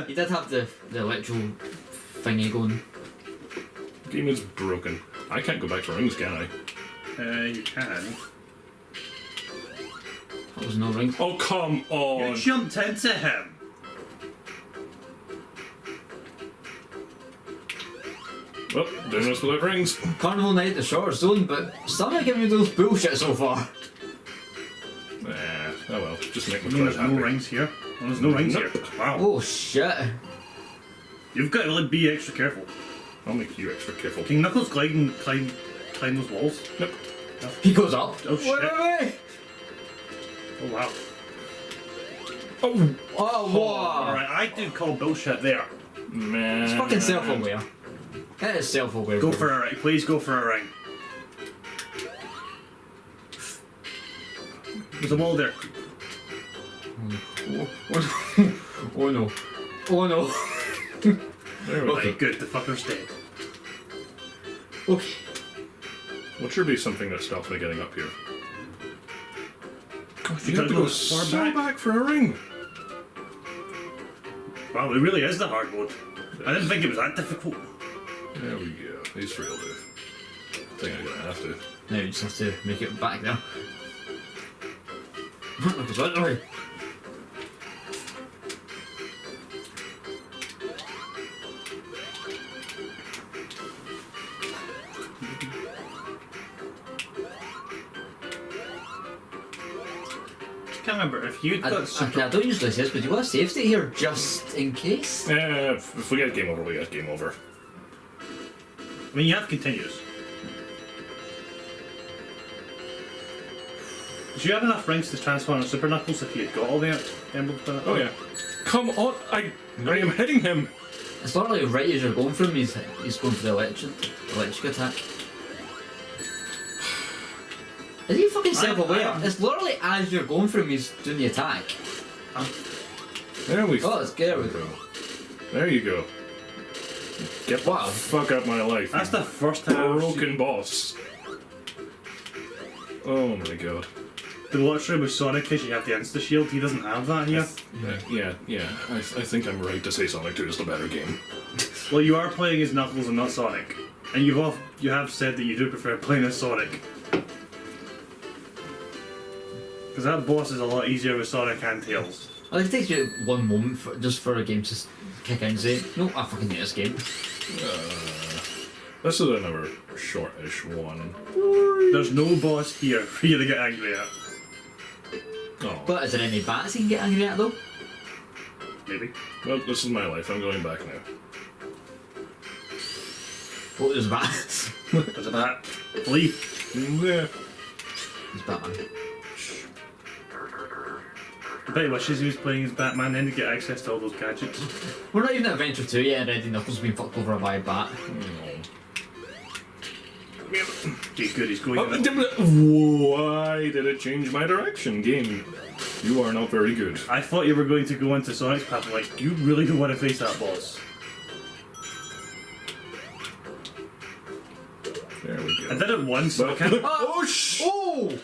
He did have the electro thingy going. Game is broken. I can't go back to rings, can I? You can. That was no ring. Oh, come on! You jumped into him. Well, doing this without rings. Carnival Night, the short zone, but somehow giving me those bullshit so far. Oh well, just make I my mean, crowd there's no happy. rings here. Well, there's no rings Nope. here. Wow. Oh shit. You've got to like, be extra careful. I'll make you extra careful. Can Knuckles climb those walls? Nope. He goes up. Oh, shit. Wait. Oh wow. Oh, Oh, whoa! Alright, I do call bullshit there. man. It's fucking self-aware. It is self-aware. Go for a ring. Please go for a ring. There's a wall there. Oh no. Oh no. There we go. Okay, good. The fucker's dead. Okay. What should be something that stops me getting up here? You gotta have to go go far so back. back for a ring. Wow, it really is the hard mode. I didn't think it was that difficult. There we go. These three will do. I think I'm gonna have to. Now you just have to make it back there. Because that way. I can't remember if you'd got I don't usually say this, but do you want to save state here just in case? If we get game over, we get game over. I mean, you have continues. Do you have enough rings to transform into Super Knuckles if you had got all the emblems? Oh yeah. Come on! I am hitting him! It's not like right as you're going for him, he's going for the electric attack. Is he fucking self-aware? It's literally as you're going for him, he's doing the attack. There we Oh, it's there we go. There you go. Get Wow. the fuck out my life. That's the first time I've seen broken boss. Oh my god. the watchroom with Sonic because you have the Insta Shield. He doesn't have that here. Yeah. I think I'm right to say Sonic 2 is the better game. Well, you are playing as Knuckles and not Sonic, and you have said that you do prefer playing as Sonic. Because that boss is a lot easier with Sonic and Tails. I think it takes you one moment just for a game to kick in and say, no, I fucking hate this game. This is another shortish one. There's no boss here for you to get angry at. Oh. But is there any bats you can get angry at though? Maybe. Well, this is my life. I'm going back now. Oh, there's bats. There's a bat. Flee. Yeah. There's Batman. I bet he wishes he was playing as Batman then to get access to all those gadgets. We're not even at Adventure 2 yet, and already Knuckles has been fucked over by a bat. He's good, he's going Oh, in it. why did it change my direction, game? You are not very good. I thought you were going to go into Sonic's path. I'm like, you really don't want to face that boss. There we I go. did it once, so I can't. Oh, sh! Oh!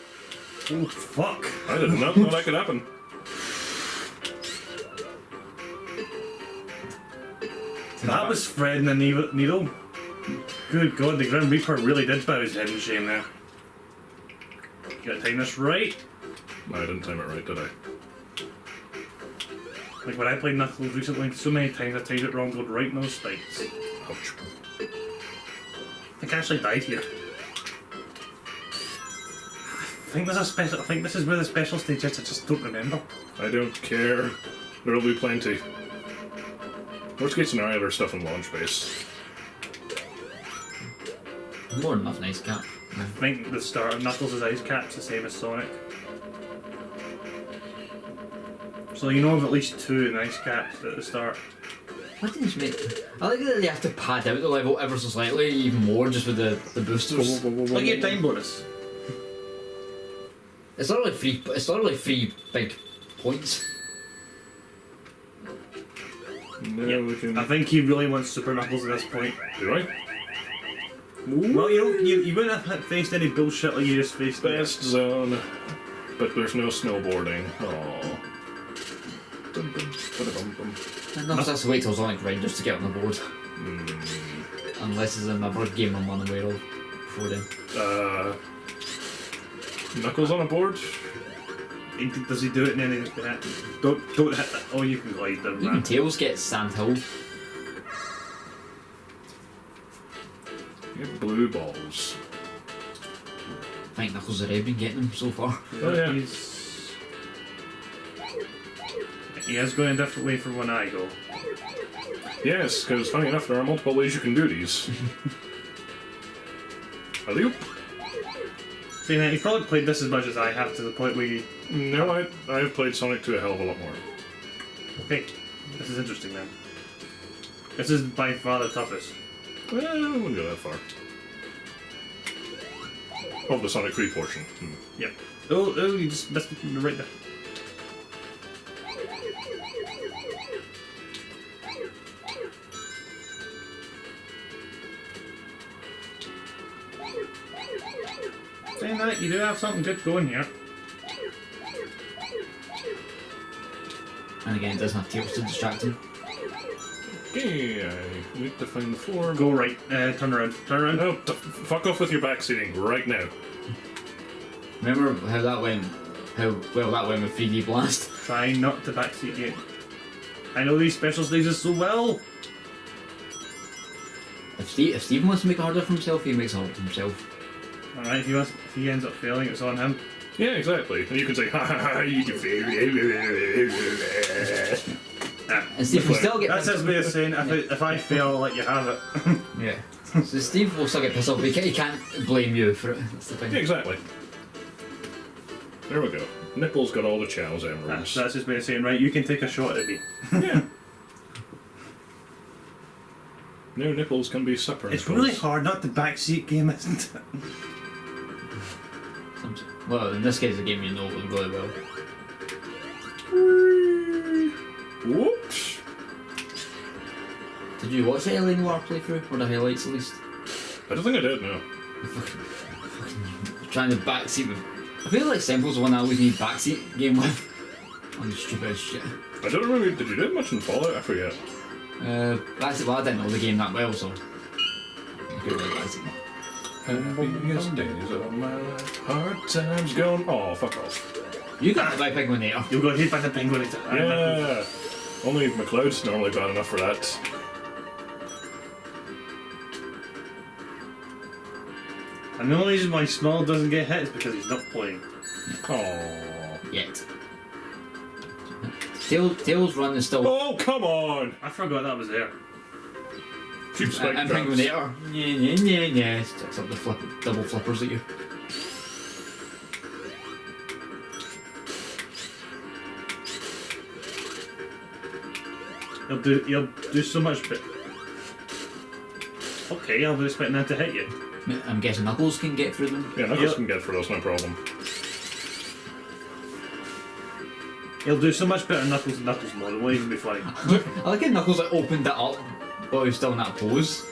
Oh, fuck. I did not know that could happen. That was Fred and the Needle. Good God, the Grim Reaper really did bow his head in shame there. You gotta time this right. No, I didn't time it right, did I? Like when I played Knuckles recently, so many times I timed it wrong, going right in those spikes. Ouch. I think I actually died here. I think there's a special. I think this is where the special stage is. I just don't remember. I don't care. There'll be plenty. Worst case scenario, there's stuff in launch base. More than enough, nice cap. I think the start of Knuckles' ice cap's the same as Sonic. So you know of at least two nice caps at the start. Why didn't you make... I like that they have to pad out the level ever so slightly, even more, just with the boosters. Like your time bonus. It's not really three big points. No, we can. I think he really wants Super Knuckles at this point. Do I? Well, you wouldn't have faced any bullshit like you just faced there. Best zone, but there's no snowboarding. Aww. Dum, dum, ba-da-bum, bum. No, that's the wait till Sonic Riders to get on the board. Unless it's another game I'm unaware of before then. Knuckles on a board? Does he do it in any of the Don't hit that. Oh, you can glide down Even that. Tails gets Sand Hill. Get blue balls. I think Knuckles has already been getting them so far. Oh yeah. He is going a different way from when I go. Yes, because funny enough, there are multiple ways you can do these. Alley-oop. See, now, you've probably played this as much as I have to the point where you... No, I've played Sonic 2 a hell of a lot more. Okay, this is interesting then. This is by far the toughest. Well, I wouldn't go that far. Oh, the Sonic 3 portion. Yep. Oh, you just missed it right there. Saying that, you do have something good going here. And again, it doesn't have tails to distract him. Okay, I need to find the floor. Go right, turn around, turn around. No, fuck off with your backseating right now. Remember how that went? How well that went with 3D Blast? Try not to backseat you. I know these special stages so well. If Steven wants to make it harder for himself, he makes it harder for himself. Alright, if he ends up failing, it's on him. Yeah, exactly. And you can say, ha ha ha, you can fail. And Steve will still get That's his way of saying, if I fail, I'll let you have it. Yeah. So Steve will still get pissed off, but he can't blame you for it. That's the thing. Yeah, exactly. There we go. Nipple's got all the Chow's emeralds. That's his way of saying, right, you can take a shot at me. Yeah. No nipples can be supper. It's nipples. really hard not to backseat game, isn't it? Well, in this case, the game you know really well. Whoops. Did you watch the LA Noir playthrough? Or the highlights at least? I don't think I did, no. Trying to backseat with. I feel like Semple's the one I always need backseat game with. On the stupidest shit. I don't remember, did you do much in Fallout? I forget. Well, I didn't know the game that well, so. I couldn't really backseat. Happiest days of my life. Hard times gone. Oh, fuck off. You got hit by Penguinator. You got hit by the penguin. Yeah. Only McLeod's normally bad enough for that. And the only reason why Small doesn't get hit is because he's not playing. Oh. Yet. Tails run is still. Oh, come on! I forgot that was there. Keep spike And traps. Penguinator. Yeah. Sticks up the double flippers at you. He'll do so much, but okay, I was expecting that to hit you. I'm guessing Knuckles can get through them. Yeah, Knuckles Yep. can get through us, no problem. He'll do so much better than Knuckles and Knuckles more. It won't even be funny. I like how Knuckles like opened it up while he was still in that pose.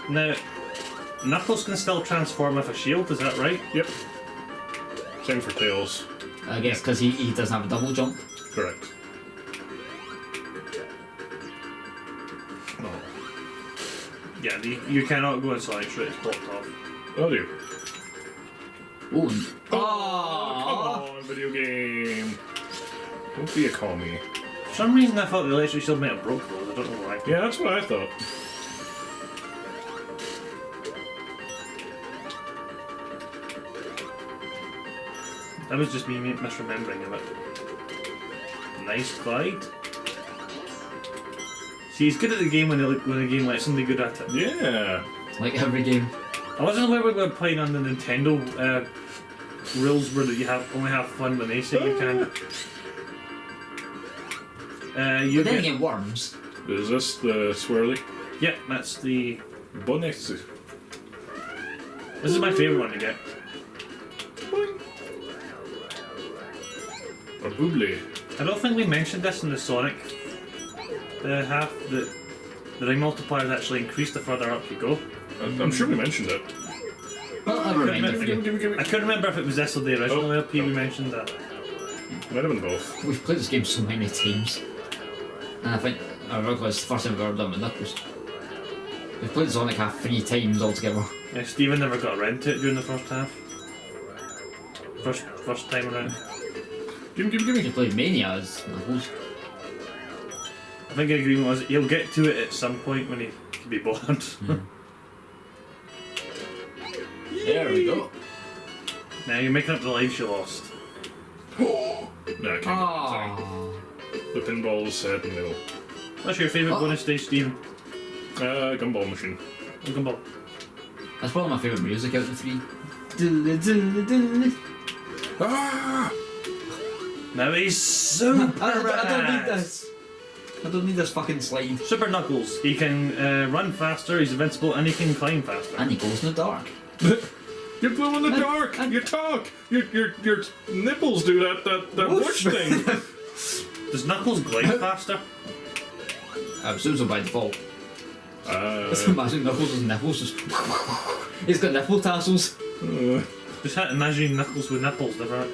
Now, Knuckles can still transform with a shield. Is that right? Yep. Same for Tails. I guess because he doesn't have a double jump. Correct. Oh. Yeah, you cannot go inside straight. It's blocked off. Oh dear. Ooh. Oh, come on, video game. Don't be a commie. For some reason, I thought the electric shield might have broke those. I don't know why. Yeah, that's what I thought. That was just me misremembering of it. Nice glide. See, he's good at the game when the game lets somebody good at it. Yeah. Like every game. I wasn't aware we were playing on the Nintendo rules where you only have fun when they say you can. You But then get, again, worms. Is this the swirly? yeah, that's the. Bonus. This is my favourite one to get. Or boobly. I don't think we mentioned this in the Sonic half. The ring multipliers actually increase the further up you go. I'm sure we mentioned it. Well, I remember for you. I couldn't remember if it was this or the original LP we mentioned that. Might have been both. We've played this game so many times. And I think, I remember it's the first time we've ever done with Knuckles. We've played Sonic half 3 times altogether. Yeah, Steven never got around to it during the first half. First time around. Gimme. You played Mania as Knuckles. I think the agreement was he'll get to it at some point when he can be bothered. There we go. Now you're making up the lives you lost. No, I can't get that. Sorry. Aww. The pinball's head in the middle. What's your favourite Oh. bonus stage, Steven? Gumball machine. Gumball. That's probably my favourite music out of the 3. Ah! Now he's Super I don't need this. I don't need this fucking slide. Super Knuckles. He can run faster, he's invincible, and he can climb faster. And he glows in the dark. You glow in the dark. You talk. Your nipples do that whoosh thing. Does Knuckles glide faster? I assume so by default. Just Uh, imagine Knuckles' nipples just. He's got nipple tassels. Just imagine Knuckles with nipples, never.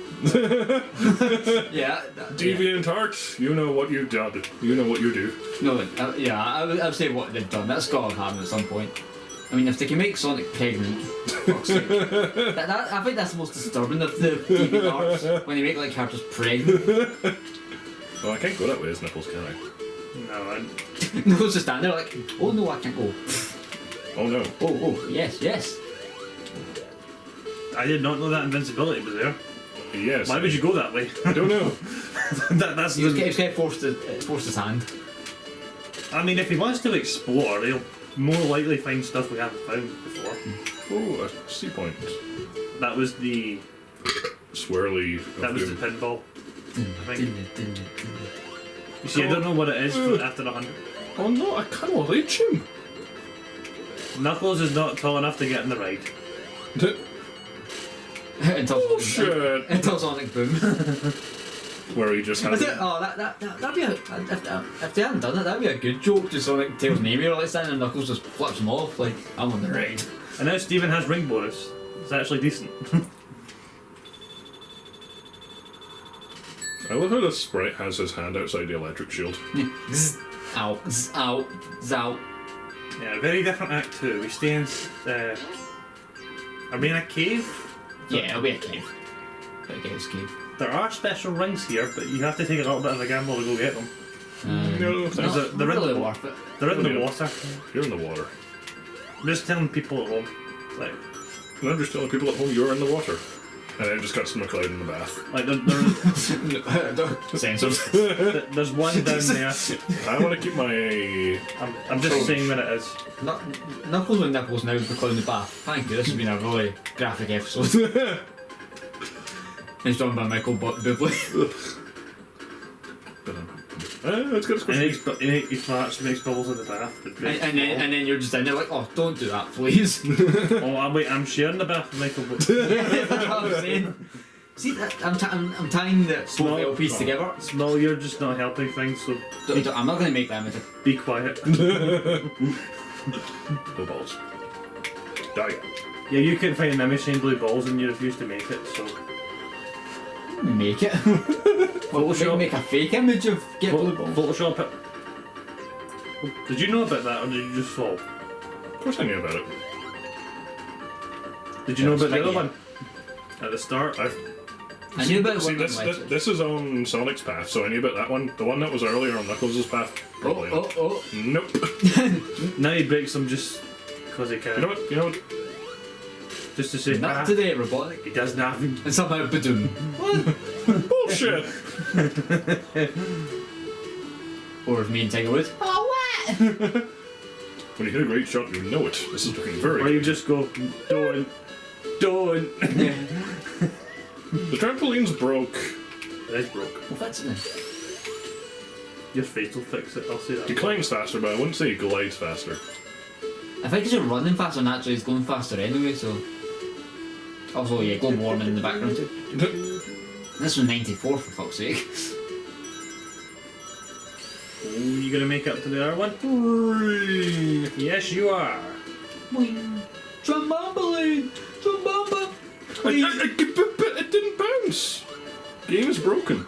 Yeah. Deviant Art, you know what you've done. You know what you do. No, yeah, I would say what they've done. That's got to happen at some point. I mean, if they can make Sonic pregnant, fuck's sake. I think that's the most disturbing of the deviant arts, when they make like characters pregnant. Oh, I can't go that way as nipples, can I? No, Knuckles just stand there like, oh no, I can't go. Oh no. Oh, yes. I did not know that invincibility was there. Yes. Why would you go that way? I don't know. That's He was getting forced his hand. I mean, if he wants to explore, he'll more likely find stuff we haven't found before. Oh, a sea point. That was the Swirly. that was the pinball. I think. You see, I don't know what it is after 100. Oh no, I can't reach him. Knuckles is not tall enough to get in the ride. until Sonic Boom. Where he just has. That'd be if they hadn't done it, that'd be a good joke. Just Sonic Tails name here, like standing and Knuckles just flips him off like I'm on the ride. And now Steven has ring bonus. It's actually decent. I love how the sprite has his hand outside the electric shield. Zzz, ow, zzz, ow, zow. Yeah, very different act 2. We stay in. Are we in a cave? Yeah, it'll be a cave. But it's a cave. There are special rings here, but you have to take a little bit of a gamble to go get them. No, Not thanks. they're in really the- worth it. They're in the Yeah. water. You're in the water. I'm just telling people at home. Like, And I'm just telling people at home you're in the water. And then just cuts to McLeod in the bath. Sensors. there's one down there. I want to keep my. I'm just saying what it is. Knuckles and Nipples now because in the bath. Thank you, this has been a really graphic episode. It's done by Michael Bublé. Let's get a And he squishy. farts, makes bubbles in the bath. and then you're just in there like, oh, don't do that, please. Oh, I'm sharing the bath with Michael Bublé. That's what I'm saying. See, I'm tying the both LPs together. Small, you're just not helping things, so I'm not going to make that mistake. be quiet. Blue balls. Die. Yeah, you couldn't find an image saying blue balls and you refused to make it, so. Make it. Photoshop. Make a fake image of get blue balls. Photoshop it. Did you know about that or did you just fall? Of course I knew about it. Did you know about the Spaghetti. other one? At the start? I knew about See, one this, that this, this is on Sonic's path, so I knew about that one. The one that was earlier on Knuckles' path, probably not. Oh. Nope. Now he breaks them just because he can. You know what? You know what? Just to say, Not "Ah, today, robotic. he does nothing. And somehow, badoom. Bullshit! Or if me and Tiger Woods. Oh, what? When you hit a great shot, you know it. This is looking very Or good. you just go, don't. Yeah. The trampoline's broke. It is broke. Well, that's it. Your face will fix it, I'll say He that. climbs faster, but I wouldn't say he glides faster. I think he's just running faster, naturally he's going faster anyway, so. Also, yeah, global warming in the background too. This was 94 for fuck's sake. Oh, you gonna make up to the other one? Yes, you are. Boing. Trombombaline! Trombomba! It didn't bounce! Game is broken.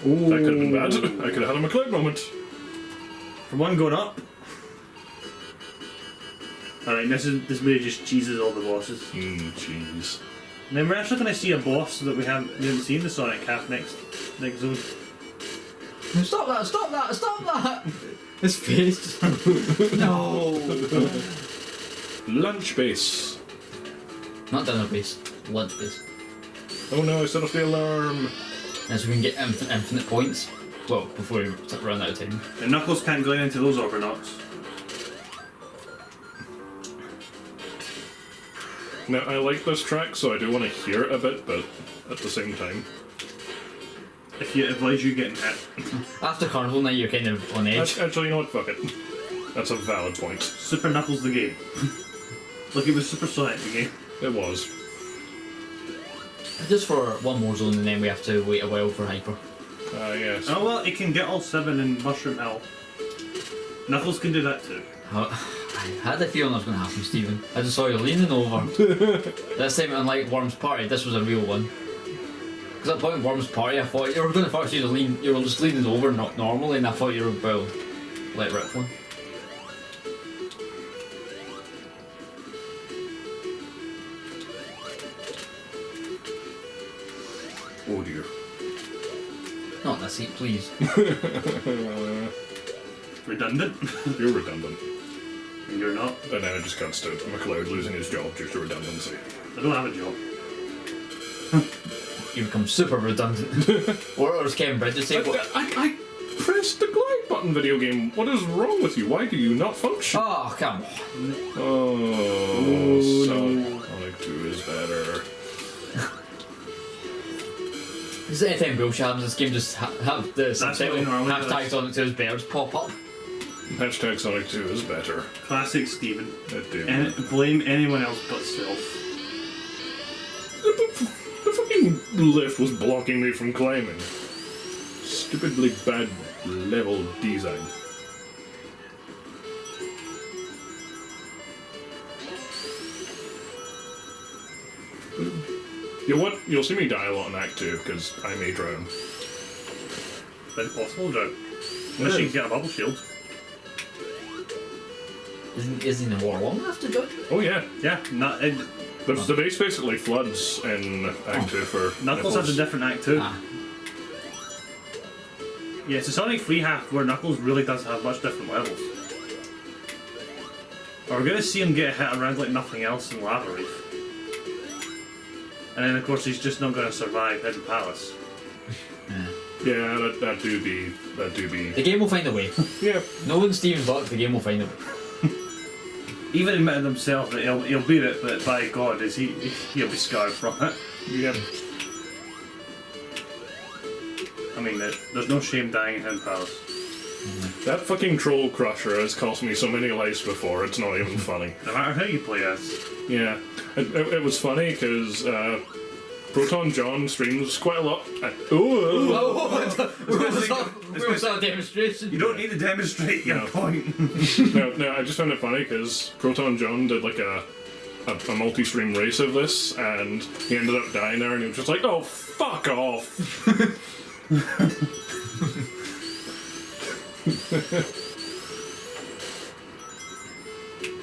Ooh. That could have been bad. I could have had a McLeod moment. For one going up. Alright, this movie just cheeses all the bosses. Jeez. And then we're actually going to see a boss that we haven't seen the Sonic half next zone. Stop that! Stop that! Stop that! His face. No! Lunch base. Not dinner base. Lunch base. Oh no, I set off the alarm. And so we can get infinite points. Well, before we run out of time. And Knuckles can't glide into those Orbernauts. Now, I like this track, so I do want to hear it a bit, but at the same time. if it avoids you getting hit. After Carnival Night, you're kind of on edge. Actually, you know what? Fuck it. That's a valid point. Super Knuckles the game. Like it was Super Sonic the game. It was. Just for one more zone, and then we have to wait a while for Hyper. Yes. Oh well, it can get all 7 in Mushroom Hill. Knuckles can do that too. I had a feeling that was going to happen, Stephen. I just saw you leaning over. This time, unlike Worm's Party, this was a real one. Because at that point in Worm's Party, I thought you were going to force you to lean. You were just leaning over, not normally, and I thought you were about let rip one. Oh dear. Not in that seat, please. Redundant? You're redundant. You're not. And then it just cuts to McLeod losing his job due to redundancy. I don't have a job. You become super redundant. or as Kevin Bridges say, I pressed the glide button, video game. What is wrong with you? Why do you not function? oh, come on. Oh, Sonic 2 is better. Because anytime bullshit happens, this game just have the subtitle what it normally hashtag does. Sonic 2's bears pop up. Hashtag Sonic 2 is better. Classic Steven. That do. And blame anyone else but self. The fucking lift was blocking me from climbing. Stupidly bad level design. You know what? You'll see me die a lot in Act 2 because I may drown. Very possible, Joe. Unless you can get a bubble shield. Isn't the war long enough to judge? Oh yeah. Yeah, not, The base basically floods in Act 2 for Knuckles has a nipples. different act too. Ah. Yeah, it's a Sonic Free half where Knuckles really doesn't have much different levels. We're gonna see him get hit around like nothing else in Lava Reef. And then of course he's just not gonna survive Hidden Palace. Yeah, that do be. The game will find a way. Yeah. Knowing Steven's luck, the game will find a way. Even admitting himself that he'll beat it, but by God, he'll be scarred from it. Yeah. I mean, there's no shame dying in Hidden Palace. That fucking troll crusher has cost me so many lives before, it's not even funny. No matter how you play as. Yeah. It was funny because Proton John streams quite a lot. We were on a demonstration. You don't need to demonstrate your No. point. No, I just found it funny because Proton John did like a multi-stream race of this and he ended up dying there and he was just like, oh, fuck off.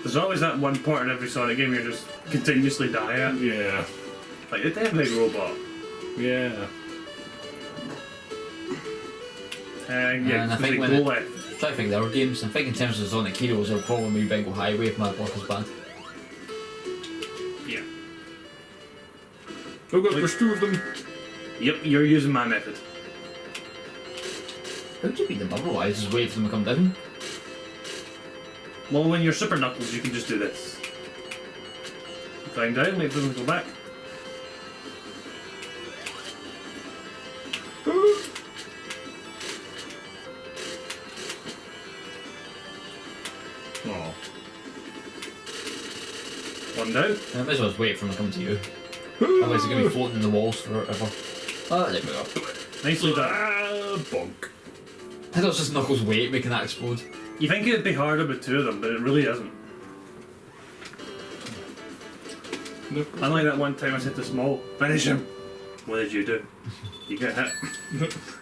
There's always that one part in every Sonic game you just continuously die at. Yeah. Like the damn big robot. Yeah. And Yeah, I because think they when go it- left. Try to think of the other games. I think in terms of Sonic Heroes, it'll probably be Bingo Highway if my block is bad. Yeah. Oh god, there's two of them. Yep, you're using my method. How'd you beat them otherwise? Just wait for them to come down? Well, when you're Super Knuckles, you can just do this. Climb down, wait for them to go back. Oh. One down. I might as well just wait for them to come to you. Otherwise, they're going to be floating in the walls forever. Oh, there we go. Nicely done. Bonk. I thought it was just Knuckles' weight making that explode. You think it'd be harder with two of them, but it really isn't. Nope. Unlike that one time I said to Small, finish him. What did you do? You get hit.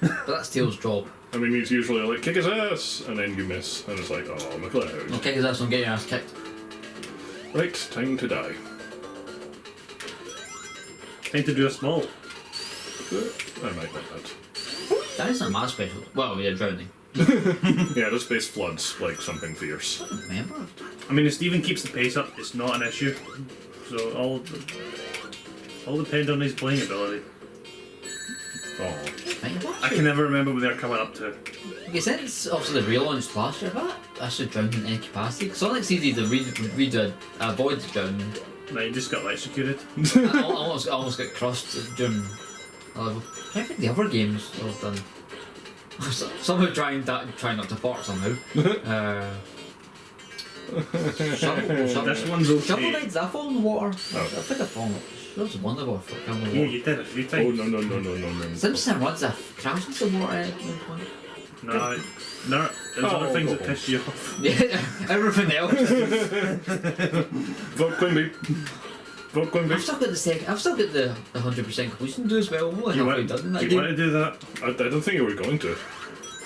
But that's Tails' job. I mean, he's usually like, kick his ass, and then you miss, and it's like, oh, McLeod. No kick his ass, don't get your ass kicked. Right, time to die. Time to do a Small. I might like that. That isn't my special. Well, yeah, drowning. Yeah, this base floods like something fierce. Remember? I mean, if Steven keeps the pace up, it's not an issue. So all depends on his playing ability. Oh. I can never remember what they're coming up to. Okay, since obviously the relaunched last year, but I should drown in any capacity. Sonic's easy to redo avoid drowning. No, you just got electrocuted. I almost got crushed during level. I think the other games I've done. Somehow trying not to fart somehow. Shovel This one's okay. Shovel Knight, did I fall in the water? Oh. I think I fall. There was one level I fell in the Yeah, water. you did a few Oh times. no. Simpson runs a crash into the water at one point. No, there's other things that piss you off. Yeah, everything else. Vote Quimby. Vote Quimby. I've still got the 100% completion to do as well. I'm only halfway done in that do you game. want to do that? I don't think you were going to.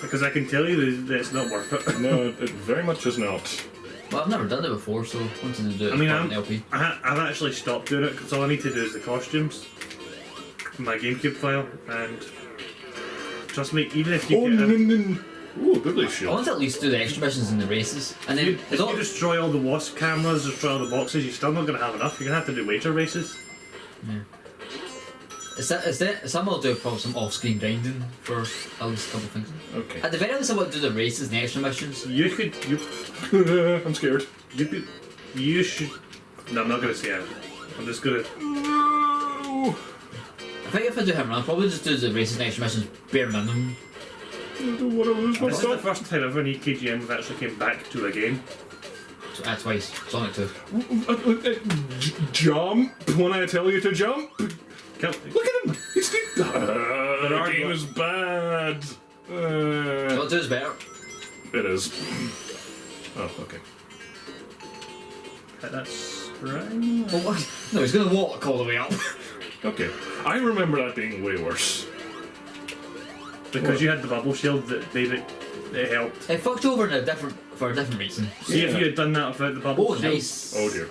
Because I can tell you that it's not worth it. No, it very much is not. Well, I've never done it before, so I wanted to do it I mean, as part of an LP. I've actually stopped doing it because all I need to do is the costumes in my GameCube file, and trust me, even if you Ooh, Bibli I shield. want to at least do the extra missions in the races, and then if you destroy all the wasp cameras, destroy all the boxes, you're still not going to have enough. You're going to have to do wager races. some will do probably some off-screen grinding for at least a couple of things. Okay. At the very least, I want to do the races and the extra missions. You could, I'm scared. you should. No, I'm not going to say it. I'm just going to. No. I think if I do him, I'll probably just do the races and extra missions bare minimum. I don't want to lose This is the myself. first time ever in EKGM we've actually came back to a game. So twice. Sonic 2. Jump when I tell you to jump. Kill- Look at him. He's the game is bad. Sonic 2 is better. It is. Oh, okay. That's right. Well, what? No, he's going to walk all the way up. Okay. I remember that being way worse. Because you had the bubble shield that made it helped. It fucked you over for a different reason. See if Yeah. you had done that without the bubble Oh, shield. nice. Oh, dear.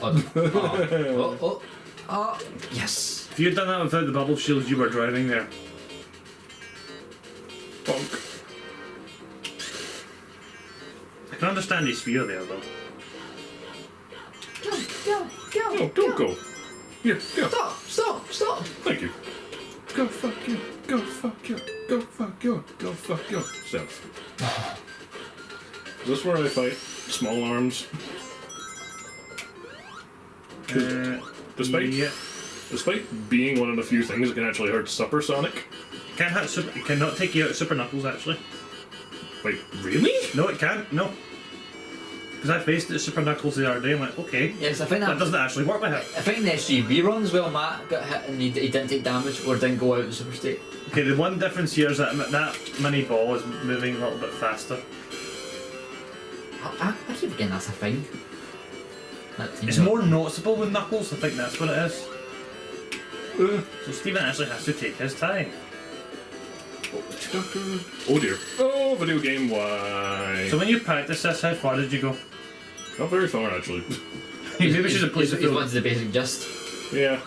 Yes. If you had done that without the bubble shield, you were drowning there. Bonk. I can understand his fear there though. Go. No, don't go. Here, go. Stop. Thank you. Go fuck you. Go fuck you. Go fuck you. Go fuck yourself. Is this where I fight small arms? Despite being one of the few things that can actually hurt Supersonic. It cannot take you out of Super Knuckles actually. Wait, really? No, it can't. No. Because I faced it at Super Knuckles the other day. I'm like, okay, Yes, I think that that. doesn't actually work with it. I think in the SGB run as well, Matt got hit and he didn't take damage or didn't go out of the super state. Okay, the one difference here is that that mini ball is moving a little bit faster. I keep forgetting that's a thing. It's more noticeable with Knuckles. I think that's what it is. So Stephen actually has to take his time. Oh dear. Oh, video game, why? So when you practice this, how far did you go? Not very far, actually. Maybe we should have played the He's film. went to the basic just. Yeah.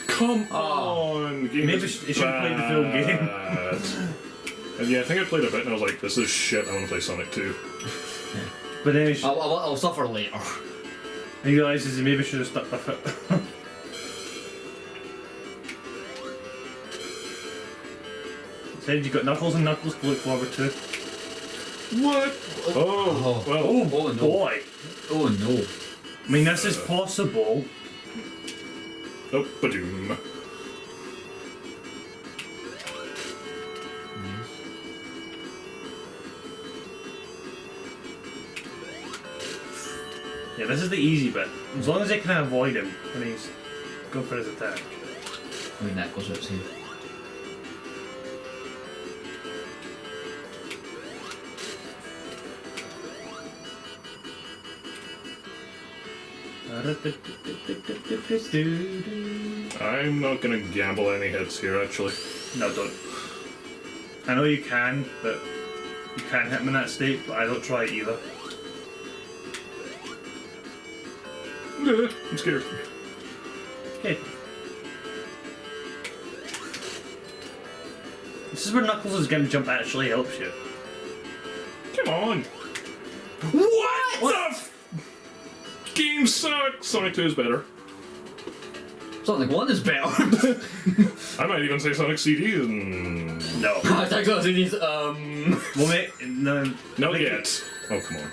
Come Oh. on! The game Maybe is you should have played the full game. bad. And yeah, I think I played a bit and I was like, this is shit, I want to play Sonic 2. But then I'll suffer later. he realises he maybe should have stuck with it. Said you got Knuckles and Knuckles to look forward to. What? Oh, well. Oh no. Boy! Oh no. I mean, this is possible. Oh, ba-doom. Yeah, this is the easy bit. As long as they can avoid him when he's going for his attack. I mean that goes without saying. I'm not gonna gamble any hits here, actually. No, don't. I know you can, but you can't hit him in that state, but I don't try it either. I'm scared. Okay. This is where Knuckles' gun jump actually helps you. Come on! What the f- Game sucks! Sonic 2 is better. Sonic 1 is better. I might even say Sonic CD is... No. I think that's these, Well, mate, no. Not yet. Oh, come on.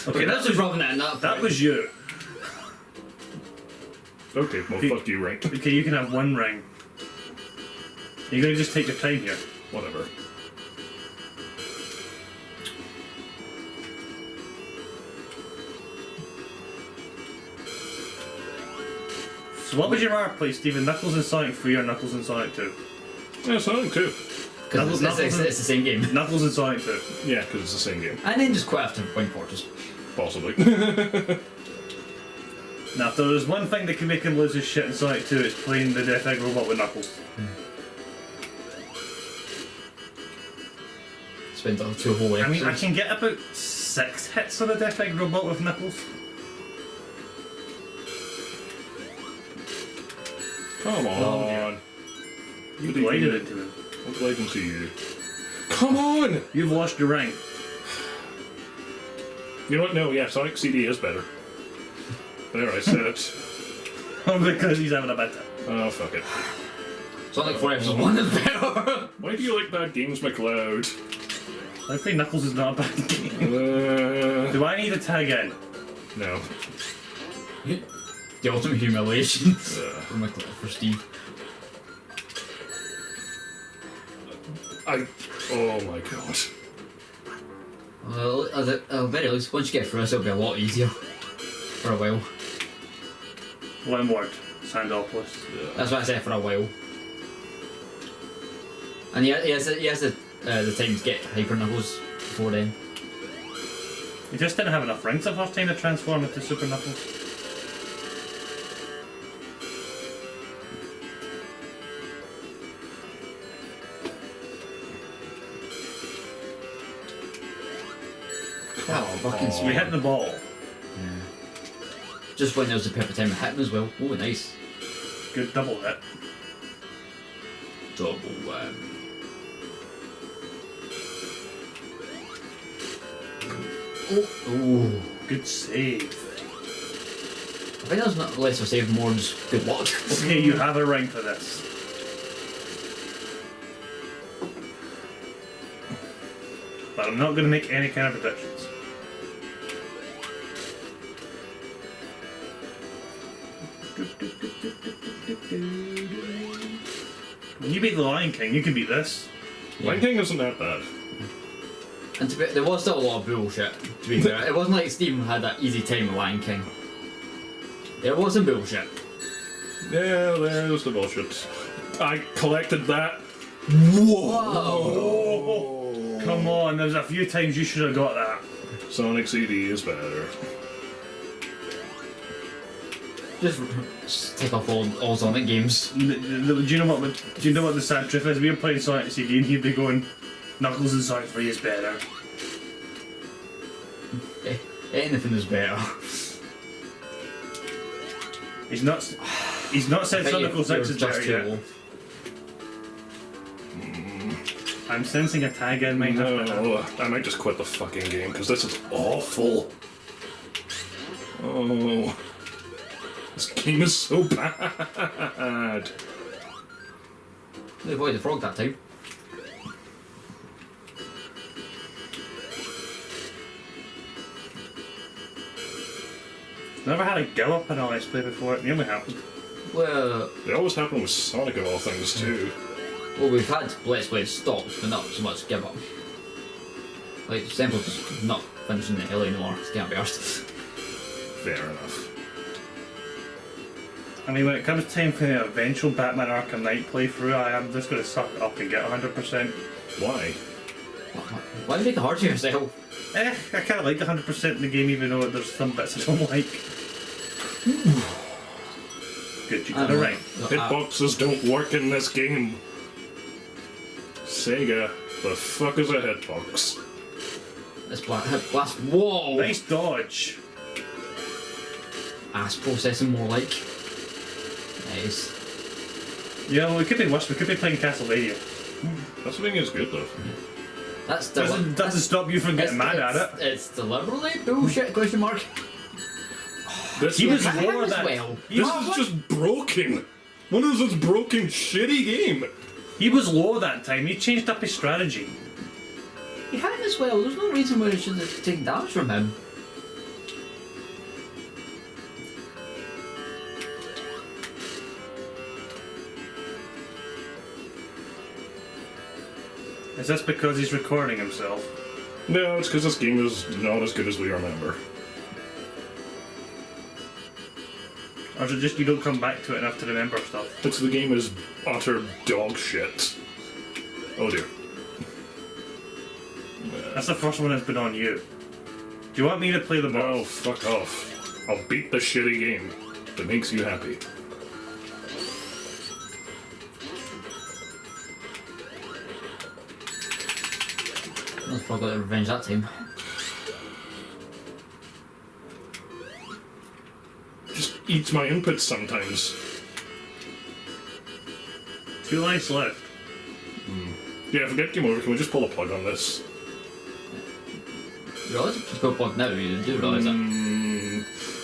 Okay, that's just rubbing it in that. That was you. Okay, well, fuck you, right? Okay, you can have one ring. You're gonna just take your time here. Whatever. So what was your R play, Stephen? Knuckles in Sonic 3 or Knuckles in Sonic 2? Yeah, Sonic 2. Because it's the same game. Knuckles in Sonic 2. Yeah, because it's the same game. And then just quite after Wing Fortress. Possibly. Now, if there was one thing that could make him lose his shit in Sonic 2, it's playing the Death Egg robot with Knuckles. Spend all 2 whole episodes. I mean, I can get about 6 hits on a Death Egg robot with Knuckles. Come on. You glided into him. I'll glide into you. Come on! You've lost your ring. You know what? No, yeah, Sonic CD is better. There, I said it. Oh, because he's having a bad time. Oh, fuck it. Sonic 4 episode 1 is better. Why do you like bad games, McLeod? I think Knuckles is not a bad game. Do I need a tag in? No. The ultimate humiliation for Steve. Oh my god. Well, at the very least, once you get through this, it'll be a lot easier. For a while. One word. Sandalpolis. That's what I said, for a while. And he has the time to get Hyper Knuckles before then. He just didn't have enough rings the first time to transform into Super Knuckles. Fucking We hit the ball. Yeah. Just when there was the perfect time to hit him as well. Oh, nice. Good double hit. Double wham. Oh. Good save. I think that's not less of a save, more just good luck. Okay, you have a ring for this. But I'm not going to make any kind of predictions. When you beat the Lion King, you can beat this. Lion King isn't that bad. And there was still a lot of bullshit, to be fair. It wasn't like Steven had that easy time with Lion King. There was some bullshit. Yeah, there's the bullshit. I collected that. Whoa! Come on, there's a few times you should have got that. Sonic CD is better. Just take off all Sonic games. Do you know what the sad truth is? We were playing Sonic CD and he'd be going, Knuckles and Sonic 3 is better. Anything is better. He's not said Sonic 6 is better yet. I'm sensing a tag in might have to happen. I might just quit the fucking game because this is awful. Oh, this game is so bad. They avoided the frog that time. Never had a gallop in a Let's Play before, it nearly happened. Well, They always happen with Sonic of all things too. we've had Let's Play stops, but not so much give up. Like, simple just not finishing the hill anymore. It can't be arsed. Fair enough. I mean, when it comes time for the eventual Batman Arkham Knight playthrough, I am just going to suck it up and get 100%. Why? Why do you make it hard for yourself? I kind of like 100% in the game, even though there's some bits I don't like. Good, you got it right. Hitboxes don't work in this game. Sega, the fuck is a hitbox? This blast. Whoa! Nice dodge. Ass processing more like. Nice. Yeah, well, it could be worse. We could be playing Castlevania. This thing is good though. That's Doesn't stop you from getting mad at it. It's deliberately bullshit, question mark. This He was is, lower than. well. this is just broken. What is this broken, shitty game? He was low that time. He changed up his strategy. He had him as well. There's no reason why he should have taken damage from him. Is this because he's recording himself? No, it's because this game is not as good as we remember. Or is it just you don't come back to it enough to remember stuff? It's the game is utter dog shit. Oh dear. That's the first one that's been on you. Do you want me to play the boss? No, fuck off. I'll beat the shitty game that makes you happy. I forgot to revenge that time. Just eats my inputs sometimes. 2 lives left. Yeah, forget game over. Can we just pull a plug on this? You realise it's got plug now, you do realise that.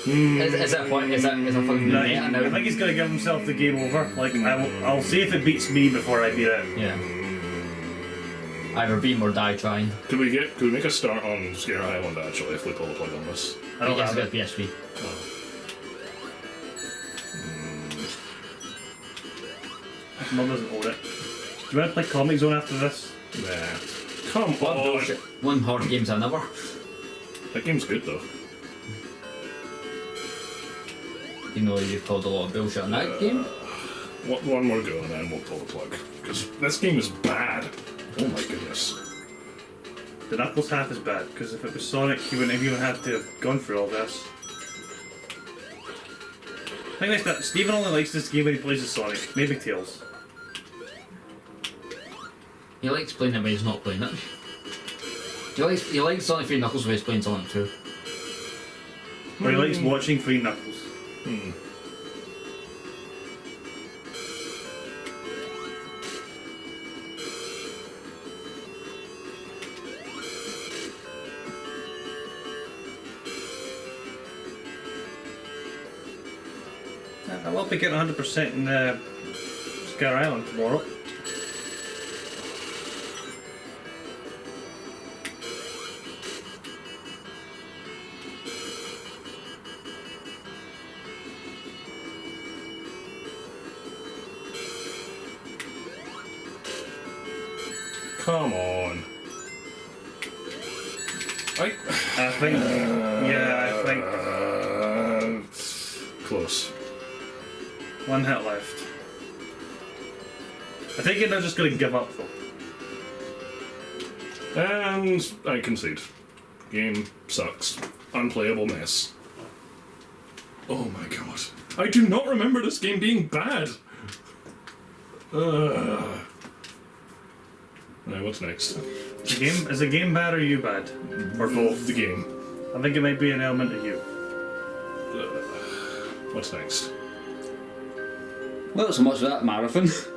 Is that what? Is that fucking No, meta now? I think he's gonna give himself the game over. Like, I'll see if it beats me before I beat it. Yeah. Either beat him or die trying. Could we make a start on Scare Island actually if we pull the plug on this? I don't Yes, have it. PS3. Mum doesn't own it. Do you want to play Comic Zone after this? Nah. Come One on. bullshit. One hard game to another. That game's good though. You know you've called a lot of bullshit on that game. One more go and then we'll pull the plug. Because this game is bad. Oh my goodness. The Knuckles half is bad, because if it was Sonic, you wouldn't have even had to have gone through all this. I think that Steven only likes this game when he plays as Sonic, maybe Tails. He likes playing it when he's not playing it. He likes Sonic 3 Knuckles when he's playing Sonic 2. Or he likes watching Free Knuckles. I will be getting 100% in Scare Island tomorrow. Come on. I think, yeah, I think Close. 1 hit left. I think they're just going to give up though. And I concede. Game sucks. Unplayable mess. Oh my god. I do not remember this game being bad. Now what's next? Is the game bad or you bad? Or both? The game. I think it might be an element of you. What's next? Well, so much for that marathon.